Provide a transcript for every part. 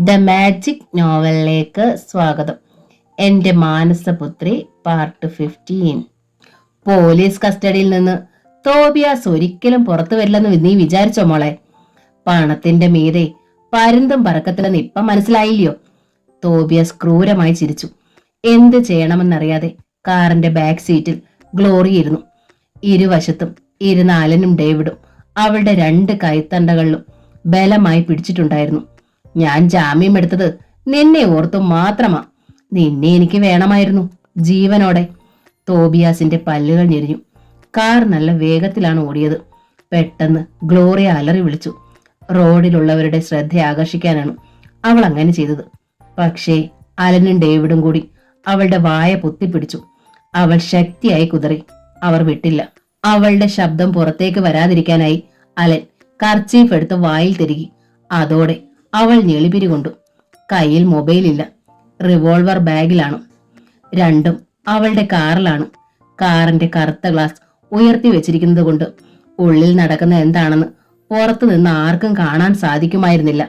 The magic നോവലിലേക്ക് സ്വാഗതം. എൻ്റെ Manasaputhri part 15. Police കസ്റ്റഡിയിൽ നിന്ന് തോബിയാസ് ഒരിക്കലും പുറത്തു വരില്ലെന്ന് നീ വിചാരിച്ചോ മോളെ? പണത്തിന്റെ മീതെ പരുന്തും പറക്കത്തില്ലെന്ന് ഇപ്പം മനസ്സിലായില്ലയോ? തോബിയാസ് ക്രൂരമായി ചിരിച്ചു. എന്ത് ചെയ്യണമെന്നറിയാതെ കാറിന്റെ ബാക്ക് സീറ്റിൽ ഗ്ലോറി ഇരുന്നു. ഇരുവശത്തും ഇരുന്ന അലനും ഡേവിഡും അവളുടെ 2 കൈത്തണ്ടകളിലും ബലമായി പിടിച്ചിട്ടുണ്ടായിരുന്നു. ഞാൻ ജാമ്യം എടുത്തത് നിന്നെ ഓർത്തു മാത്രമാ. നിന്നെ എനിക്ക് വേണമായിരുന്നു ജീവനോടെ. തോബിയാസിന്റെ പല്ലുകൾ ഞെരിഞ്ഞു. കാർ നല്ല വേഗത്തിലാണ് ഓടിയത്. പെട്ടെന്ന് ഗ്ലോറിയ അലറി വിളിച്ചു. റോഡിലുള്ളവരുടെ ശ്രദ്ധ ആകർഷിക്കാനാണ് അവൾ അങ്ങനെ ചെയ്തത്. പക്ഷേ അലനും ഡേവിഡും കൂടി അവളുടെ വായ പൊത്തിപ്പിടിച്ചു. അവൾ ശക്തിയായി കുതറി. അവർ വിട്ടില്ല. അവളുടെ ശബ്ദം പുറത്തേക്ക് വരാതിരിക്കാനായി അലൻ കർച്ചീഫ് എടുത്ത് വായിൽ തിരുകി. അതോടെ അവൾ ഞെളിപിരി കൊണ്ടു. കയ്യിൽ മൊബൈലില്ല, റിവോൾവർ ബാഗിലാണ്. രണ്ടും അവളുടെ കാറിലാണ്. കാറിന്റെ കറുത്ത ഗ്ലാസ് ഉയർത്തി വെച്ചിരിക്കുന്നത് കൊണ്ട് ഉള്ളിൽ നടക്കുന്ന എന്താണെന്ന് പുറത്തു നിന്ന് ആർക്കും കാണാൻ സാധിക്കുമായിരുന്നില്ല.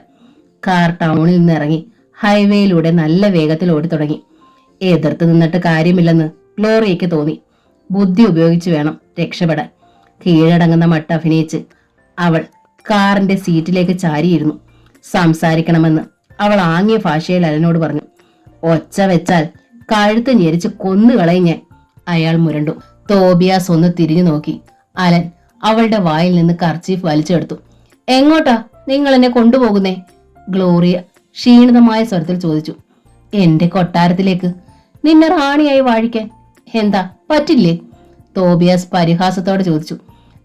കാർ ടൗണിൽ നിന്ന് ഇറങ്ങി ഹൈവേയിലൂടെ നല്ല വേഗത്തിൽ ഓടി തുടങ്ങി. എതിർത്ത് നിന്നിട്ട് കാര്യമില്ലെന്ന് ഗ്ലോറിയയ്ക്ക് തോന്നി. ബുദ്ധി ഉപയോഗിച്ച് വേണം രക്ഷപ്പെടാൻ. കീഴടങ്ങുന്ന മട്ട് അഭിനയിച്ച് അവൾ കാറിന്റെ സീറ്റിലേക്ക് ചാരിയിരുന്നു. സംസാരിക്കണമെന്ന് അവൾ ആംഗ്യ ഭാഷയിൽ അലനോട് പറഞ്ഞു. ഒച്ച വെച്ചാൽ കഴുത്ത് ഞെരിച്ച് കൊന്നുകളയും. അയാൾ മുരണ്ടു. തോബിയാസ് ഒന്ന് തിരിഞ്ഞു നോക്കി. അലൻ അവളുടെ വായിൽ നിന്ന് കർച്ചീഫ് വലിച്ചെടുത്തു. എങ്ങോട്ടാ നിങ്ങൾ എന്നെ കൊണ്ടുപോകുന്നേ? ഗ്ലോറിയ ക്ഷീണിതമായ സ്വരത്തിൽ ചോദിച്ചു. എന്റെ കൊട്ടാരത്തിലേക്ക്, നിന്നെ റാണിയായി വാഴിക്കാൻ. എന്താ പറ്റില്ലേ? തോബിയാസ് പരിഹാസത്തോടെ ചോദിച്ചു.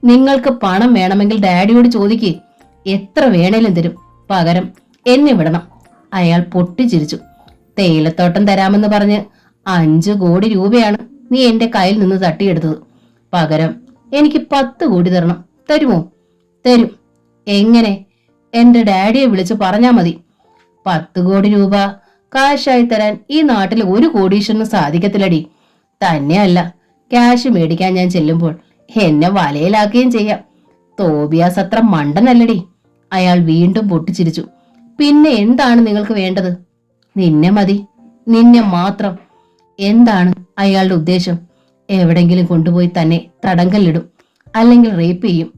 നിങ്ങൾക്ക് പണം വേണമെങ്കിൽ ഡാഡിയോട് ചോദിക്കേ, എത്ര വേണേലും തരും. പകരം എന്നെ വിടണം. അയാൾ പൊട്ടിച്ചിരിച്ചു. തേയിലത്തോട്ടം തരാമെന്ന് പറഞ്ഞ് 5 കോടി രൂപയാണ് നീ എന്റെ കയ്യിൽ നിന്ന് തട്ടിയെടുത്തത്. പകരം എനിക്ക് 10 കോടി തരണം. തരുമോ? തരും. എങ്ങനെ? എന്റെ ഡാഡിയെ വിളിച്ച് പറഞ്ഞാ മതി. 10 കോടി രൂപ കാശായി തരാൻ ഈ നാട്ടിൽ ഒരു കോടീശ്വരനും സാധിക്കത്തില്ലടി. തന്നെയല്ല, ക്യാഷ് മേടിക്കാൻ ഞാൻ ചെല്ലുമ്പോൾ എന്നെ വലയിലാക്കുകയും ചെയ്യാം. തോബിയാസ് അത്ര മണ്ടനല്ലടി. അയാൾ വീണ്ടും പൊട്ടിച്ചിരിച്ചു. പിന്നെ എന്താണ് നിങ്ങൾക്ക് വേണ്ടത്? നിന്നെ മതി, നിന്നെ മാത്രം. എന്താണ് അയാളുടെ ഉദ്ദേശം? എവിടെങ്കിലും കൊണ്ടുപോയി തന്നെ തടങ്കലിടും, അല്ലെങ്കിൽ റേപ്പ് ചെയ്യും,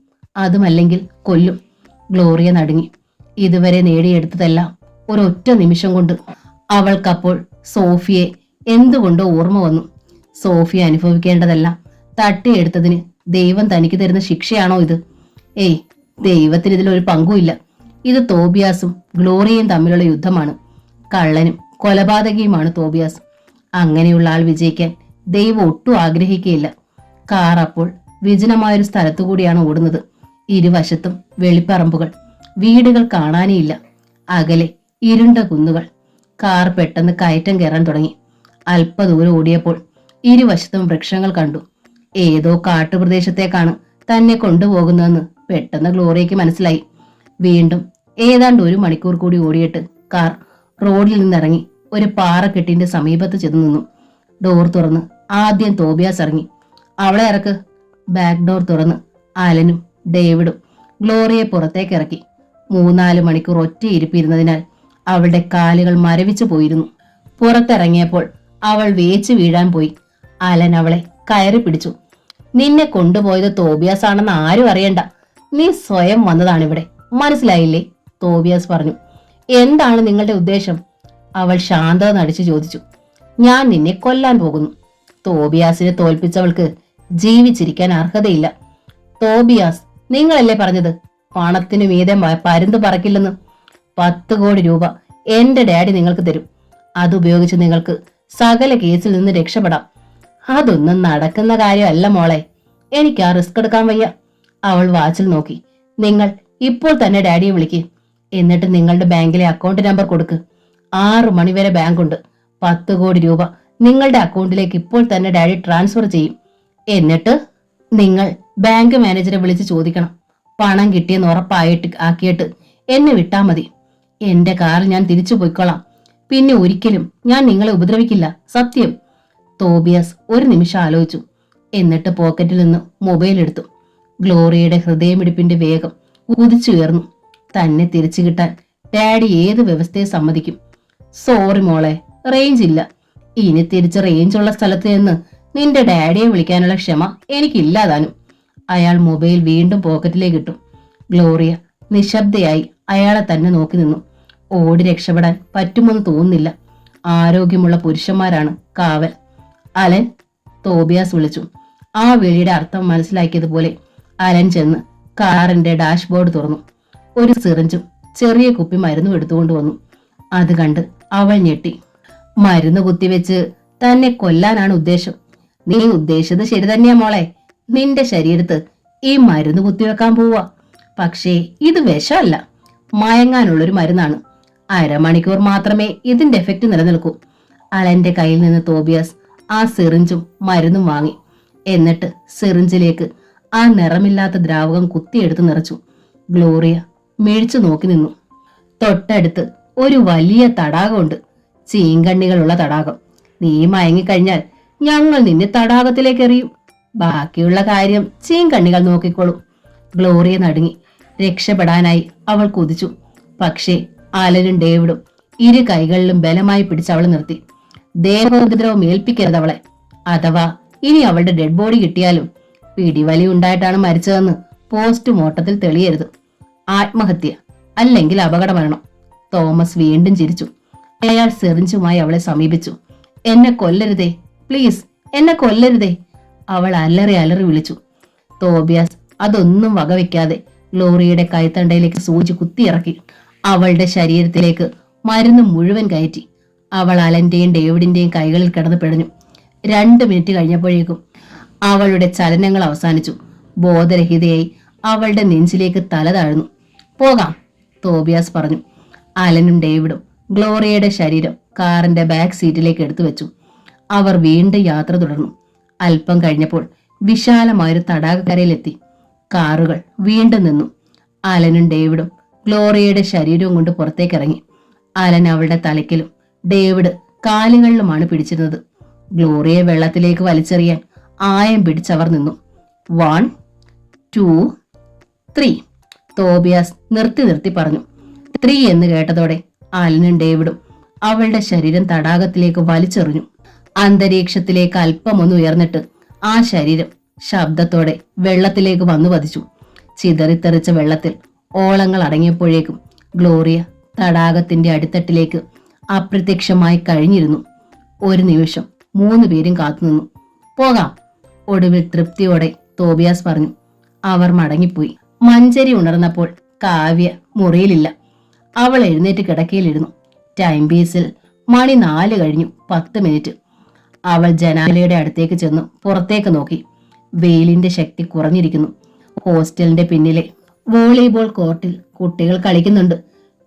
അതുമല്ലെങ്കിൽ കൊല്ലും. ഗ്ലോറിയ നടുങ്ങി. ഇതുവരെ നേടിയെടുത്തതെല്ലാം ഒരൊറ്റ നിമിഷം കൊണ്ട് അവൾക്കപ്പോൾ സോഫിയെ എന്തുകൊണ്ടോ ഓർമ്മ വന്നു. സോഫിയ അനുഭവിക്കേണ്ടതെല്ലാം തട്ടിയെടുത്തതിന് ദൈവം തനിക്ക് തരുന്ന ശിക്ഷയാണോ ഇത്? ഏയ്, ദൈവത്തിന് ഇതിലൊരു പങ്കുമില്ല. ഇത് തോബിയാസും ഗ്ലോറിയയും തമ്മിലുള്ള യുദ്ധമാണ്. കള്ളനും കൊലപാതകിയുമാണ് തോബിയാസ്. അങ്ങനെയുള്ള ആൾ വിജയിക്കാൻ ദൈവം ഒട്ടും ആഗ്രഹിക്കുകയില്ല. കാർ അപ്പോൾ വിജനമായൊരു സ്ഥലത്തുകൂടിയാണ് ഓടുന്നത്. ഇരുവശത്തും വെളിപ്പറമ്പുകൾ, വീടുകൾ കാണാനേയില്ല. അകലെ ഇരുണ്ട കുന്നുകൾ. കാർ പെട്ടെന്ന് കയറ്റം കയറാൻ തുടങ്ങി. അല്പദൂരം ഓടിയപ്പോൾ ഇരുവശത്തും വൃക്ഷങ്ങൾ കണ്ടു. ഏതോ കാട്ടുപ്രദേശത്തേക്കാണ് തന്നെ കൊണ്ടുപോകുന്നതെന്ന് പെട്ടെന്ന് ഗ്ലോറിയയ്ക്ക് മനസ്സിലായി. വീണ്ടും ഏതാണ്ട് 1 മണിക്കൂർ കൂടി ഓടിയിട്ട് കാർ റോഡിൽ നിന്നിറങ്ങി ഒരു പാറക്കെട്ടിന്റെ സമീപത്ത് ചെന്ന് നിന്നു. ഡോർ തുറന്ന് ആദ്യം തോബിയാസ് ഇറങ്ങി. അവളെ ഇറക്ക്. ബാക്ക് ഡോർ തുറന്ന് അലനും ഡേവിഡും ഗ്ലോറിയെ പുറത്തേക്ക് ഇറക്കി. 3-4 മണിക്കൂർ ഒറ്റ ഇരിപ്പിരുന്നതിനാൽ അവളുടെ കാലുകൾ മരവിച്ചു പോയിരുന്നു. പുറത്തിറങ്ങിയപ്പോൾ അവൾ വേച്ചു വീഴാൻ പോയി. അലൻ അവളെ കയറി പിടിച്ചു. നിന്നെ കൊണ്ടുപോയത് തോബിയാസ് ആണെന്ന് ആരും അറിയണ്ട. നീ സ്വയം വന്നതാണിവിടെ, മനസ്സിലായില്ലേ? തോബിയാസ് പറഞ്ഞു. എന്താണ് നിങ്ങളുടെ ഉദ്ദേശം? അവൾ ശാന്തത നടിച്ചു ചോദിച്ചു. ഞാൻ നിന്നെ കൊല്ലാൻ പോകുന്നു. തോബിയാസിനെ തോൽപ്പിച്ചവൾക്ക് ജീവിച്ചിരിക്കാൻ അർഹതയില്ല. തോബിയാസ്, നിങ്ങളല്ലേ പറഞ്ഞത് പണത്തിനു മീതെ പരുന്ത് പറക്കില്ലെന്ന്? 10 കോടി രൂപ എന്റെ ഡാഡി നിങ്ങൾക്ക് തരും. അതുപയോഗിച്ച് നിങ്ങൾക്ക് സകല കേസിൽ നിന്ന് രക്ഷപ്പെടാം. അതൊന്നും നടക്കുന്ന കാര്യമല്ല മോളെ. എനിക്ക് ആ റിസ്ക് എടുക്കാൻ വയ്യ. അവൾ വാച്ചിൽ നോക്കി. നിങ്ങൾ ഇപ്പോൾ തന്നെ ഡാഡിയെ വിളിക്ക്. എന്നിട്ട് നിങ്ങളുടെ ബാങ്കിലെ അക്കൗണ്ട് നമ്പർ കൊടുക്ക്. 6 മണിവരെ ബാങ്കുണ്ട്. 10 കോടി രൂപ നിങ്ങളുടെ അക്കൗണ്ടിലേക്ക് ഇപ്പോൾ തന്നെ ഡാഡി ട്രാൻസ്ഫർ ചെയ്യും. എന്നിട്ട് നിങ്ങൾ ബാങ്ക് മാനേജറെ വിളിച്ച് ചോദിക്കണം. പണം കിട്ടിയെന്ന് ആക്കിയിട്ട് എന്നെ വിട്ടാ മതി. എന്റെ കാറിൽ ഞാൻ തിരിച്ചു പോയിക്കോളാം. പിന്നെ ഒരിക്കലും ഞാൻ നിങ്ങളെ ഉപദ്രവിക്കില്ല, സത്യം. തോബിയാസ് ഒരു നിമിഷം ആലോചിച്ചു. എന്നിട്ട് പോക്കറ്റിൽ നിന്ന് മൊബൈൽ എടുത്തു. ഗ്ലോറിയയുടെ ഹൃദയമിടിപ്പിന്റെ വേഗം കുതിച്ചുയർന്നു. തന്നെ തിരിച്ചു കിട്ടാൻ ഡാഡി ഏത് വ്യവസ്ഥയെ സമ്മതിക്കും. സോറി മോളെ, റേഞ്ച് ഇല്ല. ഇനി തിരിച്ച് റേഞ്ചുള്ള സ്ഥലത്ത് നിന്ന് നിന്റെ ഡാഡിയെ വിളിക്കാനുള്ള ക്ഷമ എനിക്കില്ലാതാനും. അയാൾ മൊബൈൽ വീണ്ടും പോക്കറ്റിലേക്ക് ഇട്ടു. ഗ്ലോറിയ നിശബ്ദയായി അയാളെ തന്നെ നോക്കി നിന്നു. ഓടി രക്ഷപ്പെടാൻ പറ്റുമെന്ന് തോന്നുന്നില്ല. ആരോഗ്യമുള്ള പുരുഷന്മാരാണ് കാവൽ. അലൻ, തോബിയാസ് വിളിച്ചു. ആ വിളിയുടെ അർത്ഥം മനസ്സിലാക്കിയതുപോലെ അലൻ ചെന്ന് കാറിന്റെ ഡാഷ്ബോർഡ് തുറന്നു. ഒരു സിറിഞ്ചും ചെറിയ കുപ്പി മരുന്നും എടുത്തുകൊണ്ട് വന്നു. അത് കണ്ട് അവൾ ഞെട്ടി. മരുന്ന് കുത്തിവെച്ച് തന്നെ കൊല്ലാനാണ് ഉദ്ദേശം. നീ ഉദ്ദേശിച്ചത് ശരി തന്നെയാ മോളെ. നിന്റെ ശരീരത്ത് ഈ മരുന്ന് കുത്തിവെക്കാൻ പോവാ. പക്ഷേ ഇത് വിഷമല്ല, മയങ്ങാനുള്ളൊരു മരുന്നാണ്. അരമണിക്കൂർ മാത്രമേ ഇതിന്റെ എഫക്റ്റ് നിലനിൽക്കൂ. അലന്റെ കയ്യിൽ നിന്ന് തോബിയാസ് ആ സിറിഞ്ചും മരുന്നും വാങ്ങി. എന്നിട്ട് സിറിഞ്ചിലേക്ക് ആ നിറമില്ലാത്ത ദ്രാവകം കുത്തിയെടുത്ത് നിറച്ചു. ഗ്ലോറിയ മിഴിച്ചു നോക്കി നിന്നു. തൊട്ടടുത്ത് ഒരു വലിയ തടാകമുണ്ട്, ചീങ്കണ്ണികളുള്ള തടാകം. നീ മയങ്ങിക്കഴിഞ്ഞാൽ ഞങ്ങൾ നിന്നെ തടാകത്തിലേക്ക് എറിയും. ബാക്കിയുള്ള കാര്യം ചീങ്കണ്ണികൾ നോക്കിക്കോളും. ഗ്ലോറിയ നടുങ്ങി. രക്ഷപ്പെടാനായി അവൾ കുതിച്ചു. പക്ഷേ അലനും ഡേവിഡും ഇരു കൈകളിലും ബലമായി പിടിച്ച് അവളെ നിർത്തി. ദേഹോപദ്രവം ഏൽപ്പിക്കരുത് അവളെ. അഥവാ ഇനി അവളുടെ ഡെഡ് ബോഡി കിട്ടിയാലും പിടിവലി ഉണ്ടായിട്ടാണ് മരിച്ചതെന്ന് പോസ്റ്റ്മോർട്ടത്തിൽ തെളിയരുത്. ആത്മഹത്യ അല്ലെങ്കിൽ അപകട മരണം. തോമസ് വീണ്ടും ചിരിച്ചു. അയാൾ സെറിഞ്ചുമായി അവളെ സമീപിച്ചു. എന്നെ കൊല്ലരുതേ, പ്ലീസ് എന്നെ കൊല്ലരുതേ, അവൾ അലറി അലറി വിളിച്ചു. തോബിയാസ് അതൊന്നും വകവെക്കാതെ ഗ്ലോറിയയുടെ കൈത്തണ്ടയിലേക്ക് സൂചി കുത്തിയിറക്കി. അവളുടെ ശരീരത്തിലേക്ക് മരുന്ന് മുഴുവൻ കയറ്റി. അവൾ അലന്റെയും ഡേവിഡിന്റെയും കൈകളിൽ കിടന്ന് പിടഞ്ഞു. 2 മിനിറ്റ് കഴിഞ്ഞപ്പോഴേക്കും അവളുടെ ചലനങ്ങൾ അവസാനിച്ചു. ബോധരഹിതയായി അവളുടെ നെഞ്ചിലേക്ക് തല താഴ്ന്നു. പോകാം, തോബിയാസ് പറഞ്ഞു. അലനും ഡേവിഡും ഗ്ലോറിയയുടെ ശരീരം കാറിന്റെ ബാക്ക് സീറ്റിലേക്ക് എടുത്തു വെച്ചു. അവർ വീണ്ടും യാത്ര തുടർന്നു. അല്പം കഴിഞ്ഞപ്പോൾ വിശാലമായൊരു തടാകക്കരയിലെത്തി. കാറുകൾ വീണ്ടും നിന്നു. അലനും ഡേവിഡും ഗ്ലോറിയയുടെ ശരീരവും കൊണ്ട് പുറത്തേക്കിറങ്ങി. അലൻ അവളുടെ തലയ്ക്കിലും ഡേവിഡ് കാലുകളിലുമാണ് പിടിച്ചിരുന്നത്. ഗ്ലോറിയെ വെള്ളത്തിലേക്ക് വലിച്ചെറിയാൻ ആയം പിടിച്ചവർ നിന്നു. 1, 2, 3 തോബിയാസ് നിർത്തി നിർത്തി പറഞ്ഞു. 3 എന്ന് കേട്ടതോടെ അലനും ഡേവിഡും അവളുടെ ശരീരം തടാകത്തിലേക്ക് വലിച്ചെറിഞ്ഞു. അന്തരീക്ഷത്തിലേക്ക് അല്പമൊന്ന് ഉയർന്നിട്ട് ആ ശരീരം ശബ്ദത്തോടെ വെള്ളത്തിലേക്ക് വന്നു പതിച്ചു. ചിതറിത്തെറിച്ച വെള്ളത്തിൽ ഓളങ്ങൾ അടങ്ങിയപ്പോഴേക്കും ഗ്ലോറിയ തടാകത്തിന്റെ അടിത്തട്ടിലേക്ക് അപ്രത്യക്ഷമായി കഴിഞ്ഞിരുന്നു. ഒരു നിമിഷം 3 പേരും കാത്തുനിന്നു. പോകാം, ഒടുവിൽ തൃപ്തിയോടെ തോബിയാസ് പറഞ്ഞു. അവർ മടങ്ങിപ്പോയി. മഞ്ചരി ഉണർന്നപ്പോൾ കാവ്യ മുറിയിലില്ല. അവൾ എഴുന്നേറ്റ് കിടക്കയിലിരുന്നു. ടൈം പീസിൽ മണി 4 കഴിഞ്ഞു 10 മിനിറ്റ്. അവൾ ജനാലയുടെ അടുത്തേക്ക് ചെന്നു പുറത്തേക്ക് നോക്കി. വെയിലിന്റെ ശക്തി കുറഞ്ഞിരിക്കുന്നു. ഹോസ്റ്റലിന്റെ പിന്നിലെ വോളിബോൾ കോർട്ടിൽ കുട്ടികൾ കളിക്കുന്നുണ്ട്.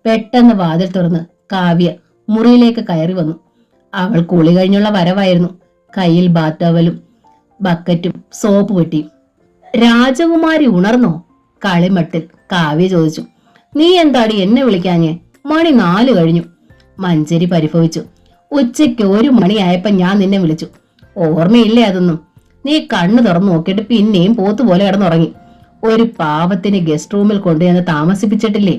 പെട്ടെന്ന് വാതിൽ തുറന്ന് കാവ്യ മുറിയിലേക്ക് കയറി വന്നു. അവൾ കുളി കഴിഞ്ഞുള്ള വരവായിരുന്നു. കയ്യിൽ ബാത്ത് ബക്കറ്റും സോപ്പ് പെട്ടിയും. രാജകുമാരി ഉണർന്നോ? കളിമട്ടിൽ കാവ്യ ചോദിച്ചു. നീ എന്താടി എന്നെ വിളിക്കാഞ്ഞേ? മണി 4 കഴിഞ്ഞു. മഞ്ചരി പരിഭവിച്ചു. ഉച്ചയ്ക്ക് 1 മണിയായപ്പോ ഞാൻ നിന്നെ വിളിച്ചു. ഓർമ്മയില്ലേ അതൊന്നും? നീ കണ്ണു തുറന്നു നോക്കിയിട്ട് പിന്നെയും പോത്തുപോലെ കിടന്നുറങ്ങി. ഒരു പാവത്തിന് ഗസ്റ്റ് റൂമിൽ കൊണ്ടുചെന്ന് താമസിപ്പിച്ചിട്ടില്ലേ?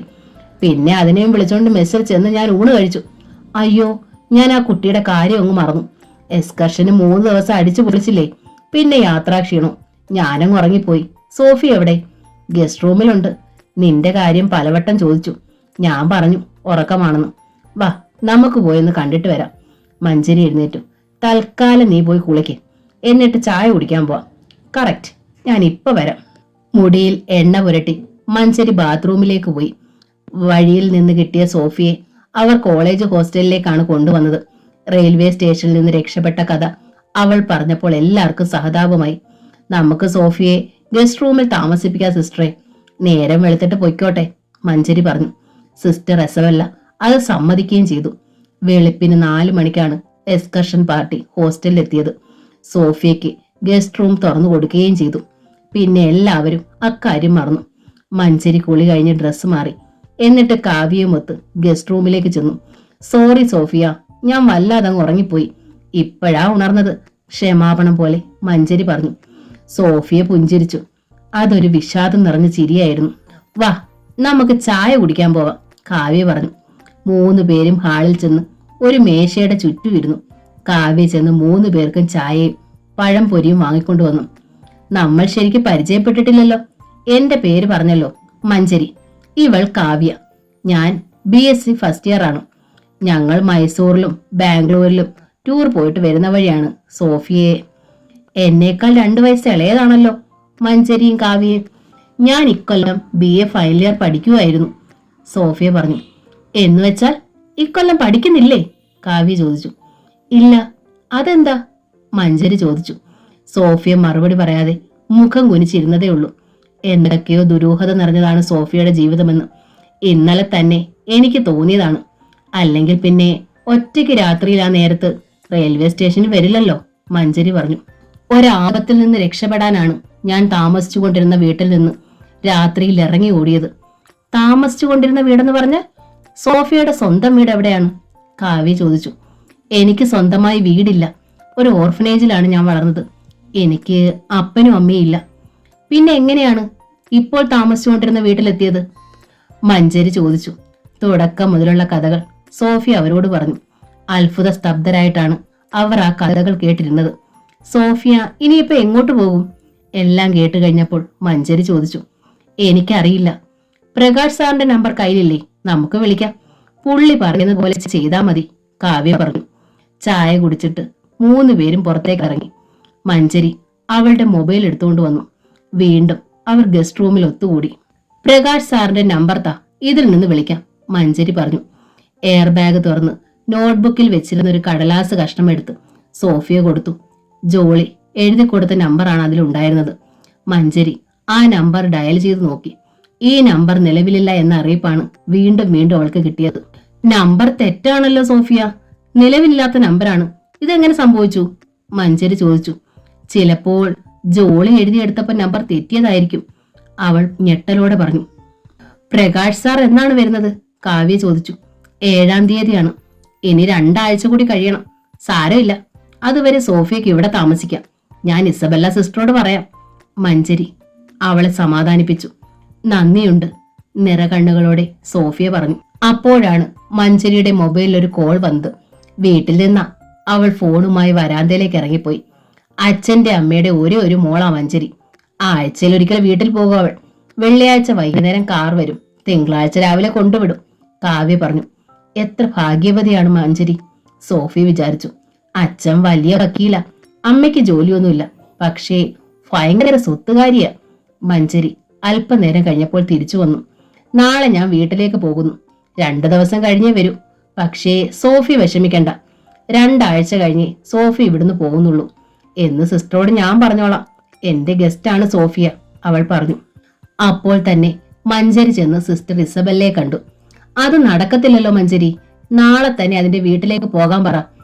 പിന്നെ അതിനെയും വിളിച്ചോണ്ട് മെസ്സിൽ ചെന്ന് ഞാൻ ഊണ് കഴിച്ചു. അയ്യോ, ഞാൻ ആ കുട്ടിയുടെ കാര്യം അങ്ങ് മറന്നു. എക്സ്കർഷന് 3 ദിവസം അടിച്ചു പൊളിച്ചില്ലേ? പിന്നെ യാത്രാക്ഷീണോ? ഞാനങ്ങ് ഉറങ്ങിപ്പോയി. സോഫി എവിടെ? ഗസ്റ്റ് റൂമിലുണ്ട്. നിന്റെ കാര്യം പലവട്ടം ചോദിച്ചു. ഞാൻ പറഞ്ഞു ഉറക്കമാണെന്ന്. വാ, നമുക്ക് പോയൊന്ന് കണ്ടിട്ട് വരാം. മഞ്ചരി എഴുന്നേറ്റു. തൽക്കാലം നീ പോയി കുളിക്ക്, എന്നിട്ട് ചായ കുടിക്കാൻ പോവാം. കറക്റ്റ്, ഞാൻ ഇപ്പൊ വരാം. മുടിയിൽ എണ്ണ പുരട്ടി മഞ്ചരി ബാത്റൂമിലേക്ക് പോയി. വഴിയിൽ നിന്ന് കിട്ടിയ സോഫിയെ അവർ കോളേജ് ഹോസ്റ്റലിലേക്കാണ് കൊണ്ടുവന്നത്. റെയിൽവേ സ്റ്റേഷനിൽ നിന്ന് രക്ഷപ്പെട്ട കഥ അവൾ പറഞ്ഞപ്പോൾ എല്ലാവർക്കും സഹതാപമായി. നമുക്ക് സോഫിയെ ഗസ്റ്റ് റൂമിൽ താമസിപ്പിക്കാം സിസ്റ്ററെ. നേരം വെളുത്തിട്ട് പൊയ്ക്കോട്ടെ, മഞ്ചരി പറഞ്ഞു. സിസ്റ്റർ രസമല്ല അത് സമ്മതിക്കുകയും ചെയ്തു. വെളുപ്പിന് 4 മണിക്കാണ് എക്സ്കർഷൻ പാർട്ടി ഹോസ്റ്റലിൽ എത്തിയത്. സോഫിയയ്ക്ക് ഗസ്റ്റ് റൂം തുറന്നു കൊടുക്കുകയും ചെയ്തു. പിന്നെ എല്ലാവരും അക്കാര്യം മറന്നു. മഞ്ചരി കുളി കഴിഞ്ഞ് ഡ്രസ്സ് മാറി. എന്നിട്ട് കാവ്യയുമൊത്ത് ഗസ്റ്റ് റൂമിലേക്ക് ചെന്നു. സോറി സോഫിയ, ഞാൻ വല്ലാതങ്ങ് ഉറങ്ങിപ്പോയി. ഇപ്പോഴാ ഉണർന്നത്, ക്ഷമാപണം പോലെ മഞ്ചരി പറഞ്ഞു. സോഫിയ പുഞ്ചിരിച്ചു. അതൊരു വിഷാദം നിറഞ്ഞ ചിരിയായിരുന്നു. വാ, നമുക്ക് ചായ കുടിക്കാൻ പോവാം. കാവ്യ പറഞ്ഞു. 3 പേരും ഹാളിൽ ചെന്ന് ഒരു മേശയുടെ ചുറ്റും ഇരുന്നു. കാവ്യ ചെന്ന് 3 പേർക്കും ചായയും പഴം പൊരിയും വാങ്ങിക്കൊണ്ടുവന്നു. നമ്മൾ ശരിക്കും പരിചയപ്പെട്ടിട്ടില്ലല്ലോ. എന്റെ പേര് പറഞ്ഞല്ലോ, മഞ്ചരി. ഇവൾ കാവ്യ. ഞാൻ BSc ഫസ്റ്റ് ഇയർ ആണ്. ഞങ്ങൾ മൈസൂറിലും ബാംഗ്ലൂരിലും ടൂർ പോയിട്ട് വരുന്ന വഴിയാണ് സോഫിയയെ. എന്നേക്കാൾ 2 വയസ്സ് ഇളയതാണല്ലോ മഞ്ചരിയും കാവ്യയും. ഞാൻ ഇക്കൊല്ലം BA ഫൈനൽ ഇയർ പഠിക്കുമായിരുന്നു, സോഫിയ പറഞ്ഞു. എന്നുവെച്ചാൽ ഇക്കൊല്ലം പഠിക്കുന്നില്ലേ? കാവ്യ ചോദിച്ചു. ഇല്ല. അതെന്താ? മഞ്ചരി ചോദിച്ചു. സോഫിയ മറുപടി പറയാതെ മുഖം കുനിച്ചിരുന്നതേ ഉള്ളൂ. എന്തൊക്കെയോ ദുരൂഹത നിറഞ്ഞതാണ് സോഫിയയുടെ ജീവിതമെന്ന് ഇന്നലെ തന്നെ എനിക്ക് തോന്നിയതാണ്. അല്ലെങ്കിൽ പിന്നെ ഒറ്റയ്ക്ക് രാത്രിയിൽ ആ നേരത്ത് റെയിൽവേ സ്റ്റേഷനിൽ വരില്ലല്ലോ, മഞ്ചരി പറഞ്ഞു. ഒരാപത്തിൽ നിന്ന് രക്ഷപ്പെടാനാണ് ഞാൻ താമസിച്ചുകൊണ്ടിരുന്ന വീട്ടിൽ നിന്ന് രാത്രിയിൽ ഇറങ്ങി ഓടിയത്. താമസിച്ചുകൊണ്ടിരുന്ന വീടെന്ന് പറഞ്ഞ സോഫിയയുടെ സ്വന്തം വീട് എവിടെയാണ്? കാവ്യ ചോദിച്ചു. എനിക്ക് സ്വന്തമായി വീടില്ല. ഒരു ഓർഫനേജിലാണ് ഞാൻ വളർന്നത്. എനിക്ക് അപ്പനും അമ്മയും ഇല്ല. പിന്നെ എങ്ങനെയാണ് ഇപ്പോൾ താമസിച്ചുകൊണ്ടിരുന്ന വീട്ടിലെത്തിയത്? മഞ്ചരി ചോദിച്ചു. തുടക്കം മുതലുള്ള കഥകൾ സോഫിയ അവരോട് പറഞ്ഞു. അത്ഭുത സ്തബ്ധരായിട്ടാണ് അവർ ആ കഥകൾ കേട്ടിരുന്നത്. സോഫിയ ഇനിയിപ്പോ എങ്ങോട്ട് പോകും? എല്ലാം കേട്ട് കഴിഞ്ഞപ്പോൾ മഞ്ചരി ചോദിച്ചു. എനിക്കറിയില്ല. പ്രകാശ് സാറിന്റെ നമ്പർ കയ്യിലില്ലേ? നമുക്ക് വിളിക്കാം. പുള്ളി പറയുന്നത് പോലെ ചെയ്താൽ മതി, കാവ്യ പറഞ്ഞു. ചായ കുടിച്ചിട്ട് 3 പേരും പുറത്തേക്ക് ഇറങ്ങി. മഞ്ചരി അവളുടെ മൊബൈൽ എടുത്തുകൊണ്ട് വന്നു. വീണ്ടും അവർ ഗസ്റ്റ് റൂമിൽ ഒത്തുകൂടി. പ്രകാശ് സാറിന്റെ നമ്പർ താ, ഇതിൽ നിന്ന് വിളിക്കാം, മഞ്ചരി പറഞ്ഞു. എയർ ബാഗ് തുറന്ന് നോട്ട്ബുക്കിൽ വെച്ചിരുന്ന ഒരു കടലാസ് കഷ്ണം എടുത്ത് സോഫിയ കൊടുത്തു. ജോളി എഴുതി കൊടുത്ത നമ്പറാണ് അതിലുണ്ടായിരുന്നത്. മഞ്ചരി ആ നമ്പർ ഡയൽ ചെയ്ത് നോക്കി. ഈ നമ്പർ നിലവിലില്ല എന്ന അറിയിപ്പാണ് വീണ്ടും വീണ്ടും അവൾക്ക് കിട്ടിയത്. നമ്പർ തെറ്റാണല്ലോ സോഫിയ, നിലവിലില്ലാത്ത നമ്പറാണ്. ഇതെങ്ങനെ സംഭവിച്ചു? മഞ്ചരി ചോദിച്ചു. ചിലപ്പോൾ ജോളി എഴുതിയെടുത്തപ്പോൾ നമ്പർ തെറ്റിയതായിരിക്കും, അവൾ ഞെട്ടലോടെ പറഞ്ഞു. പ്രകാശ് സാർ എന്നാണ് വരുന്നത്? കാവ്യ ചോദിച്ചു. 7-ാം തീയതിയാണ്. ഇനി 2 ആഴ്ച കൂടി കഴിയണം. സാരമില്ല, അതുവരെ സോഫിയക്ക് ഇവിടെ താമസിക്കാം. ഞാൻ ഇസബella സിസ്റ്ററോട് പറയാം, മഞ്ചരി അവളെ സമാധാനിപ്പിച്ചു. നന്ദിയുണ്ട്, നിറകണ്ണുകളോടെ സോഫിയ പറഞ്ഞു. അപ്പോഴാണ് മഞ്ചരിയുടെ മൊബൈലിൽ ഒരു കോൾ വന്നത്. വീട്ടിൽ നിന്നാ. അവൾ ഫോണുമായി വരാന്തയിലേക്ക് ഇറങ്ങിപ്പോയി. അച്ഛന്റെ അമ്മയുടെ ഒരേ ഒരു മോളാ മഞ്ചരി. ആഴ്ചയിൽ ഒരിക്കൽ വീട്ടിൽ പോകും അവൾ. വെള്ളിയാഴ്ച വൈകുന്നേരം കാർ വരും, തിങ്കളാഴ്ച രാവിലെ കൊണ്ടുവിടും, കാവ്യ പറഞ്ഞു. എത്ര ഭാഗ്യവതിയാണ് മഞ്ചരി, സോഫി വിചാരിച്ചു. അച്ഛൻ വലിയ വക്കീല, അമ്മയ്ക്ക് ജോലിയൊന്നുമില്ല, പക്ഷേ ഭയങ്കര സ്വത്തുകാരിയാ. മഞ്ചരി അല്പനേരം കഴിഞ്ഞപ്പോൾ തിരിച്ചു വന്നു. നാളെ ഞാൻ വീട്ടിലേക്ക് പോകുന്നു. 2 ദിവസം കഴിഞ്ഞേ വരൂ. പക്ഷേ സോഫി വിഷമിക്കണ്ട, 2 ആഴ്ച കഴിഞ്ഞേ സോഫി ഇവിടുന്ന് പോകുന്നുള്ളൂ എന്ന് സിസ്റ്ററോട് ഞാൻ പറഞ്ഞോളാം. എന്റെ ഗസ്റ്റാണ് സോഫിയ, അവൾ പറഞ്ഞു. അപ്പോൾ തന്നെ മഞ്ചരി ചെന്ന് സിസ്റ്റർ ഇസബല്ലയെ കണ്ടു. അത് നടക്കത്തില്ലല്ലോ മഞ്ചരി, നാളെ തന്നെ അതിന്റെ വീട്ടിലേക്ക് പോകാൻ പറ.